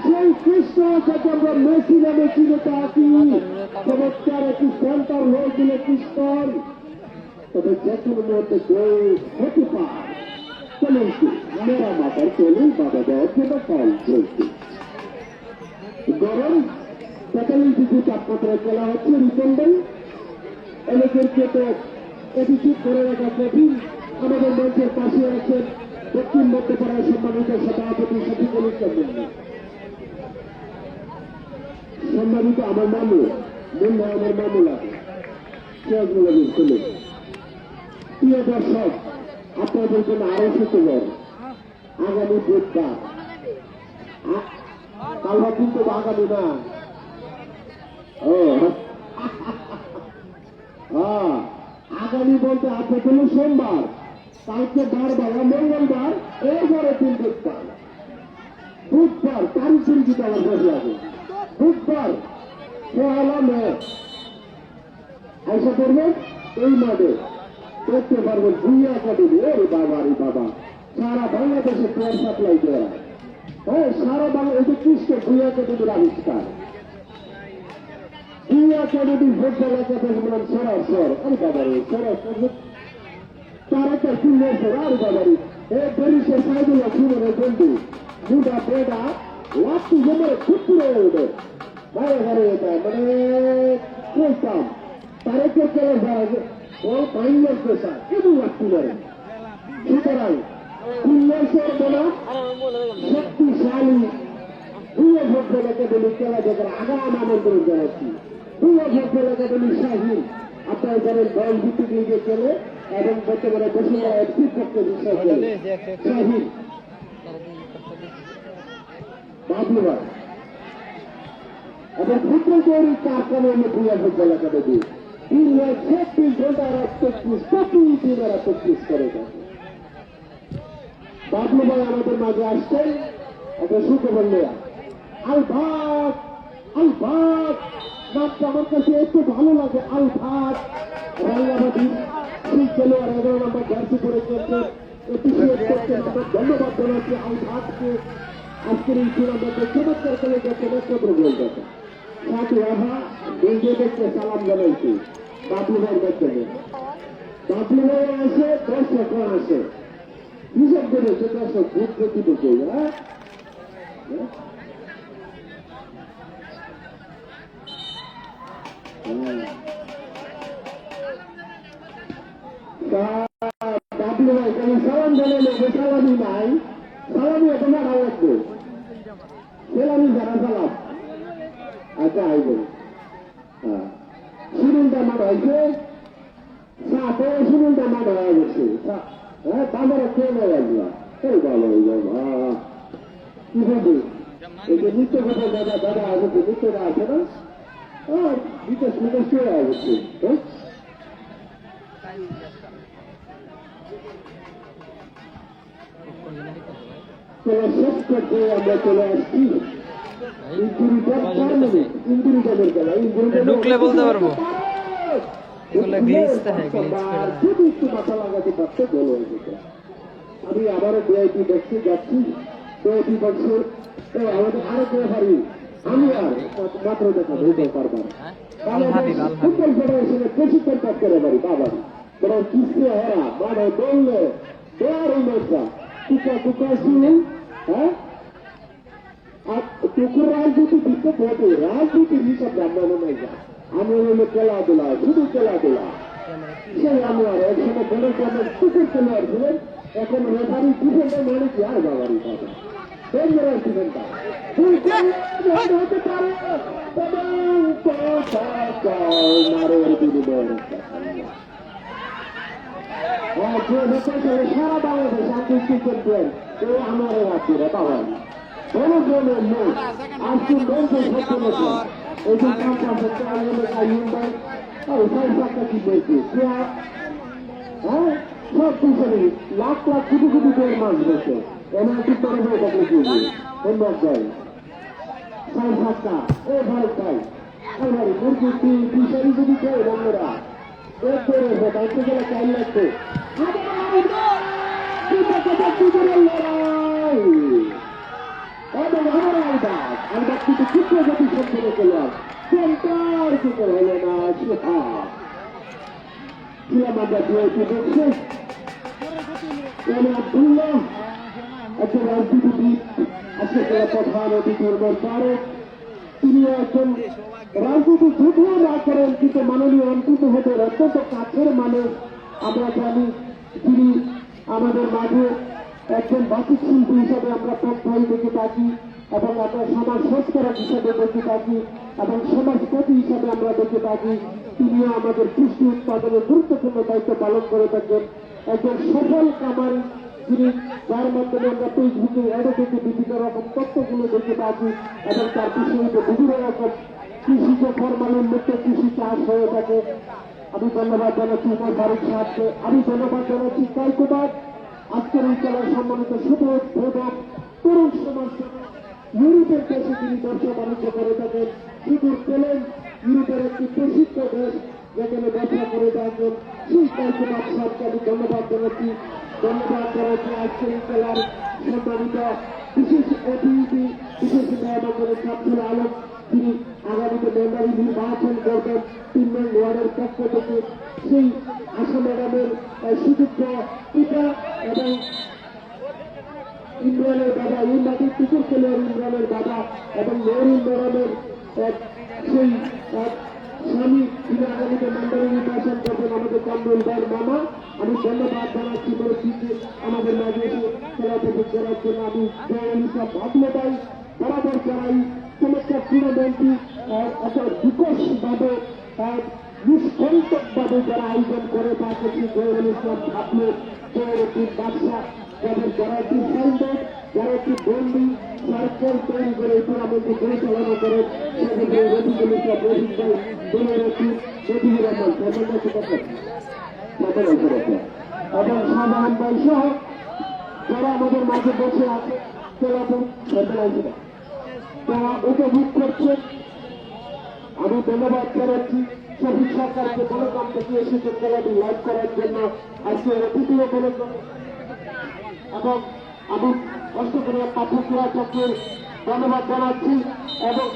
সেই কৃষ্ণ যাকে আমরা মেসি নামে চিনে থাকি, চমৎকার একটি সেন্টার হয়ে দিল কৃষ্ণ। তবে যে কোনো মুহূর্তে গোল হতে পারে। চলছে মেরা মাথার চলে বাধা দেওয়ার জন্য ফল চলছে। গরম 43 তাপমাত্রায় খেলা হচ্ছে রিপন্ডেল এলাকার তো এটিচিউড করে রাখা কঠিন। আমাদের মঞ্চের পাশে আছেন দক্ষিণ মধ্যপাড়ার সম্মানিত সভাপতি শফিকুল ইসলাম, সম্মানিত আমার মামু বন্ধু, আমার মামু লাগে সিরাজুল খুলে। প্রিয় দর্শক, আপনাদের জন্য আরো সুখবর, আগামী বুধবার কালবা কিন্তু আগামী না হ্যাঁ আগামী বলতে আজকে হল সোমবার, কালকে বারবার মঙ্গলবার, এরপরে 3 বুধবার। বুধবার তারিখ কিন্তু আমার ভোট লাগে। বুধবার 1 মে আইসা করবেন এই মাঠে, দেখতে পারবেন ভুইয়া একাডেমি। ওরে বাবা রে বাবা, সারা বাংলাদেশে প্লেয়ার সাপ্লাই দেওয়া। হ্যাঁ সারা বাংলাদেশে কৃষ্ণ ভুইয়া একাডেমির আবিষ্কার। ভুইয়া একাডেমি ফুটবল একাডেমি সরাসর। আরে বাবা রে সরাসর তার একটা সুন্দর। আরে বাবা রে এ বেরিসের সাইডুল্লাহ সুমনের বন্ধু মুদা বেডা লাঠি জমে ফুটপুরে ওঠে বাইরে ঘরে এটা মানে বলতাম তারে কে চলে যায় বল বাইরের পেশা কিন্তু লাঠি মারে। সুতরাং উল্লাসের বলা শক্তিশালী ভুয়া ফুটবল একাডেমি খেলা দেখার আগাম আমন্ত্রণ জানাচ্ছি। ভুয়া ফুটবল একাডেমি শাহীন আপনার জানেন বল ভিত্তিক লিগে খেলে এবং বর্তমানে বসুন্ধরা এফসির পক্ষে বিষয় খেলে শাহীন বাবুরা এবং ফুটবল তৈরির কারখানা হল ভুয়া ফুটবল একাডেমি। 36 ঘন্টা আর 36 প্রতিদিন এরা প্র্যাকটিস করে থাকে। বাবলু ভাই আমাদের মাঝে আসছেন একটা সুখবর নেয়া। আলফাত আলফাত নামটা আমার কাছে একটু ভালো লাগে। আলফাত রাঙ্গামাটি সেই খেলোয়াড় 11 নম্বর জার্সি পরে খেলছেন, এপ্রিসিয়েট করছেন। ধন্যবাদ জানাচ্ছি আলফাতকে আজকের এই টুর্নামেন্টে চমৎকার খেলে যাচ্ছে নক্ষত্র গোল দেখে। সাথে আহা বেঞ্জেদেরকে সালাম জানাইছি বাবলু ভাইয়ের মাধ্যমে। বাবলু ভাই আসে 10 লক্ষ আসে হিসাব করে সেটা সব ভোট প্রকৃত করি। হ্যাঁ বাবলু ভাই কেন সালাম জানাইলে সালামি নাই, সালামি এখন আর লাগবে সেলামি জানা সালাম। আচ্ছা আইবেন সুনীলটা মাঠ হয়েছে সাথে সুনীলটা মাঠ হয়ে গেছে। হ্যাঁ বাজারে খেয়ে নেওয়া এই ভালো হয়ে যাবো। কি হবে এই যে নিত্য কথা দাদা দাদা আসছে নিত্যটা আছে না বিকাশ বিকাশ চলে আসছে। চলে শেষ করতে আমরা চলে আসছি ঢুকলে বলতে পারবো এগুলো গ্লিচটা হ্যাঁ গ্লিচ করে যদি একটু মাথা লাগাতে পারতে ভালো হয়ে যেত। আমি আবারও ভিআইপি দেখতে যাচ্ছি ভিআইপি বক্সের আমাদের আরো রেফারি আমি আর মাত্র দেখা বলতে পারবার ফুটবল ফেডারেশনের প্রশিক্ষণ প্রাপ্ত রেফারি বাবা বড় কিস্তি হেরা মাঠে দৌড়লে দেওয়ার ওই ম্যাচটা টুকা টুকা শুনুন। হ্যাঁ আর টুকুর রাজনীতি দিতে বটে রাজনীতির হিসাব জানানো নাই যা আমি হলো খেলাধুলা শুধু খেলাধুলা। সেই আমি আর একসময় বলে টুকুর খেলোয়াড় ছিলেন, এখন রেফারি ডিফেন্ডার মানে কি আর বাবারই পাবে ডেঞ্জারাস ডিফেন্ডার হতে পারে সারা বাংলাদেশ আন্তর্জাতিক চ্যাম্পিয়ন এই আমার রাজ্যের বাবা বড় বড় লোক আজকে মঞ্চে সচেতনতা এই যে কি বলছে হ্যাঁ সব পিছনে লাখ লাখ কোটি কোটি করে মাছ রয়েছে এমনকি তরফে দেখলে কি ধন্যবাদ যায় সাড়ে 7টা ও ভাই ভাই আমার মুরগি ফিশারি যদি খাই বন্ধুরা এক করে বাইতে গেলে চাই লাগবে আলবাগ কিন্তু ক্ষুদ্র গতি সম্পন্ন করলাম সেন্টার কিন্তু হলো না শেখা ছিলাম আমরা দিয়েছি দেখছে আব্দুল্লাহ একজন রাজনীতিবিদ আজকে যারা প্রধান অতিথির মধ্যে তিনি একজন রাজনীতি যদিও না করেন কিন্তু মাননীয় অন্তত হতে অত্যন্ত কাছের মানুষ আমরা জানি। তিনি আমাদের মাঝে একজন বাচিক শিল্পী হিসাবে আমরা পথভাই দেখে থাকি এবং আমরা সমাজ সংস্কারক হিসাবে দেখে থাকি এবং সমাজপতি হিসাবে আমরা দেখে থাকি। তিনিও আমাদের কৃষি উৎপাদনের গুরুত্বপূর্ণ দায়িত্ব পালন করে থাকেন। একজন সফল কামারি যিনি যার মাধ্যমে আমরা ফেসবুকে অ্যাডে থেকে বিভিন্ন রকম তথ্যগুলো দেখে থাকি এবং তার বিষয়ে বিভিন্ন রকম কৃষিজ ফরমালিন মুক্ত কৃষি চাষ হয়ে থাকে আমি ধন্যবাদ জানাচ্ছি উমর ফারুক সাহেবকে, আমি ধন্যবাদ জানাচ্ছি কালকুমার আজকের এই খেলার সম্মানিত সুবোধ বোধক তরুণ সমাজ ইউরোপের দেশে তিনি ব্যবসা বাণিজ্য করে থাকেন, সুদূর পেলেন ইউরোপের একটি প্রসিদ্ধ দেশ যেখানে ব্যবসা করে থাকেন সেই কালকুমার সাহেবকে আমি ধন্যবাদ জানাচ্ছি আজকের এই খেলার সম্মানিত বিশেষ অতিথি বিশেষ মেহমানের শামসুল আলম, তিনি আগামীতে মেম্বারি নির্বাচন করবেন 3 নং ওয়ার্ডের পক্ষ থেকে সেই আশা ম্যাডামের সুযোগ্য পিতা এবং ইমরানের বাবা, এই মাটির পুকুর খেলোয়াড় ইমরানের বাবা এবং নৌরুল ম্যাডামের সেই স্বামী, তিনি আগামীতে মেম্বারি নির্বাচন করবেন আমাদের কামরুল ভাইয়ের মামা। আমি ধন্যবাদ জানাচ্ছি পরিস্থিতি আমাদের মাঝে এসে খেলা থেকে করার জন্য। আমি জয়নিসা ভাবলে ভাই বরাবর করাই চমৎকার টুর্নামেন্টটি অত বিকশভাবে নিষ্কণ্টকভাবে যারা আয়োজন করে তাকে জয়নুল ইসলাম ভাবলে জয়রতির বাদশা যাদের যারা একটি সাইনবোর্ড যারা একটি বন্দি সার্কেল তৈরি করে এই টুর্নামেন্টটি পরিচালনা করেন সেক্ষেত্রে রফিকুল ইসলাম রফিক ভাই জয়রতি শফিকুর রহমান এবং সাধারণ ভাই সহ যারা আমাদের মাঝে বসে আছে তারা উপভোগ করছে। আমি ধন্যবাদ জানাচ্ছি শফিক সরকারকে বলগাম থেকে এসেছে খেলাটি লাইভ করার জন্য আজকে তৃতীয় বলগাম এবং আমি অষ্টকরিয়া পাঠ্যক্রিয়া চক্রের ধন্যবাদ জানাচ্ছি এবং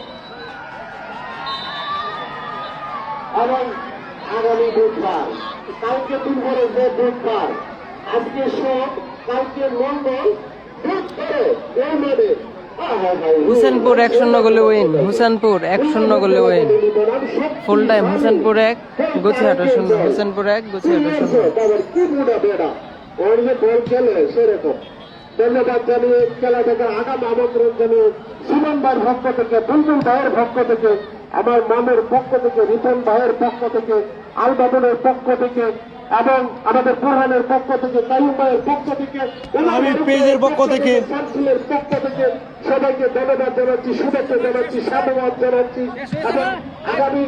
আগামী বুধবার কালকে দিনভরে যে বুধবার আজকে সব কালকে মঙ্গল বুধবারে এই মাঠে হুসেনপুর 1-0 গোলে উইন, হুসেনপুর 1-0 গোলে win, full time Hussainpur 1 গুছিয়াটা 0, Hussainpur 1 গুছিয়াটা 0। কি বুড়া বেড়া ওর যে বল খেলে সেরকম ধন্যবাদ জানিয়ে খেলা দেখার আগাম আমন্ত্রণ জানিয়ে সুমন ভাইয়ের পক্ষ থেকে, বুলবুল ভাইয়ের পক্ষ থেকে, আমার মামের পক্ষ থেকে, রিপন ভাইয়ের পক্ষ থেকে, আল বাবুনের পক্ষ থেকে এবং আমাদের প্রধানের পক্ষ থেকে, কাইম ভাইয়ের পক্ষ থেকে, আমি পেজের পক্ষ থেকে, শামসুলের পক্ষ থেকে সবাইকে ধন্যবাদ জানাচ্ছি, শুভেচ্ছা জানাচ্ছি, সাধুবাদ জানাচ্ছি এবং আগামী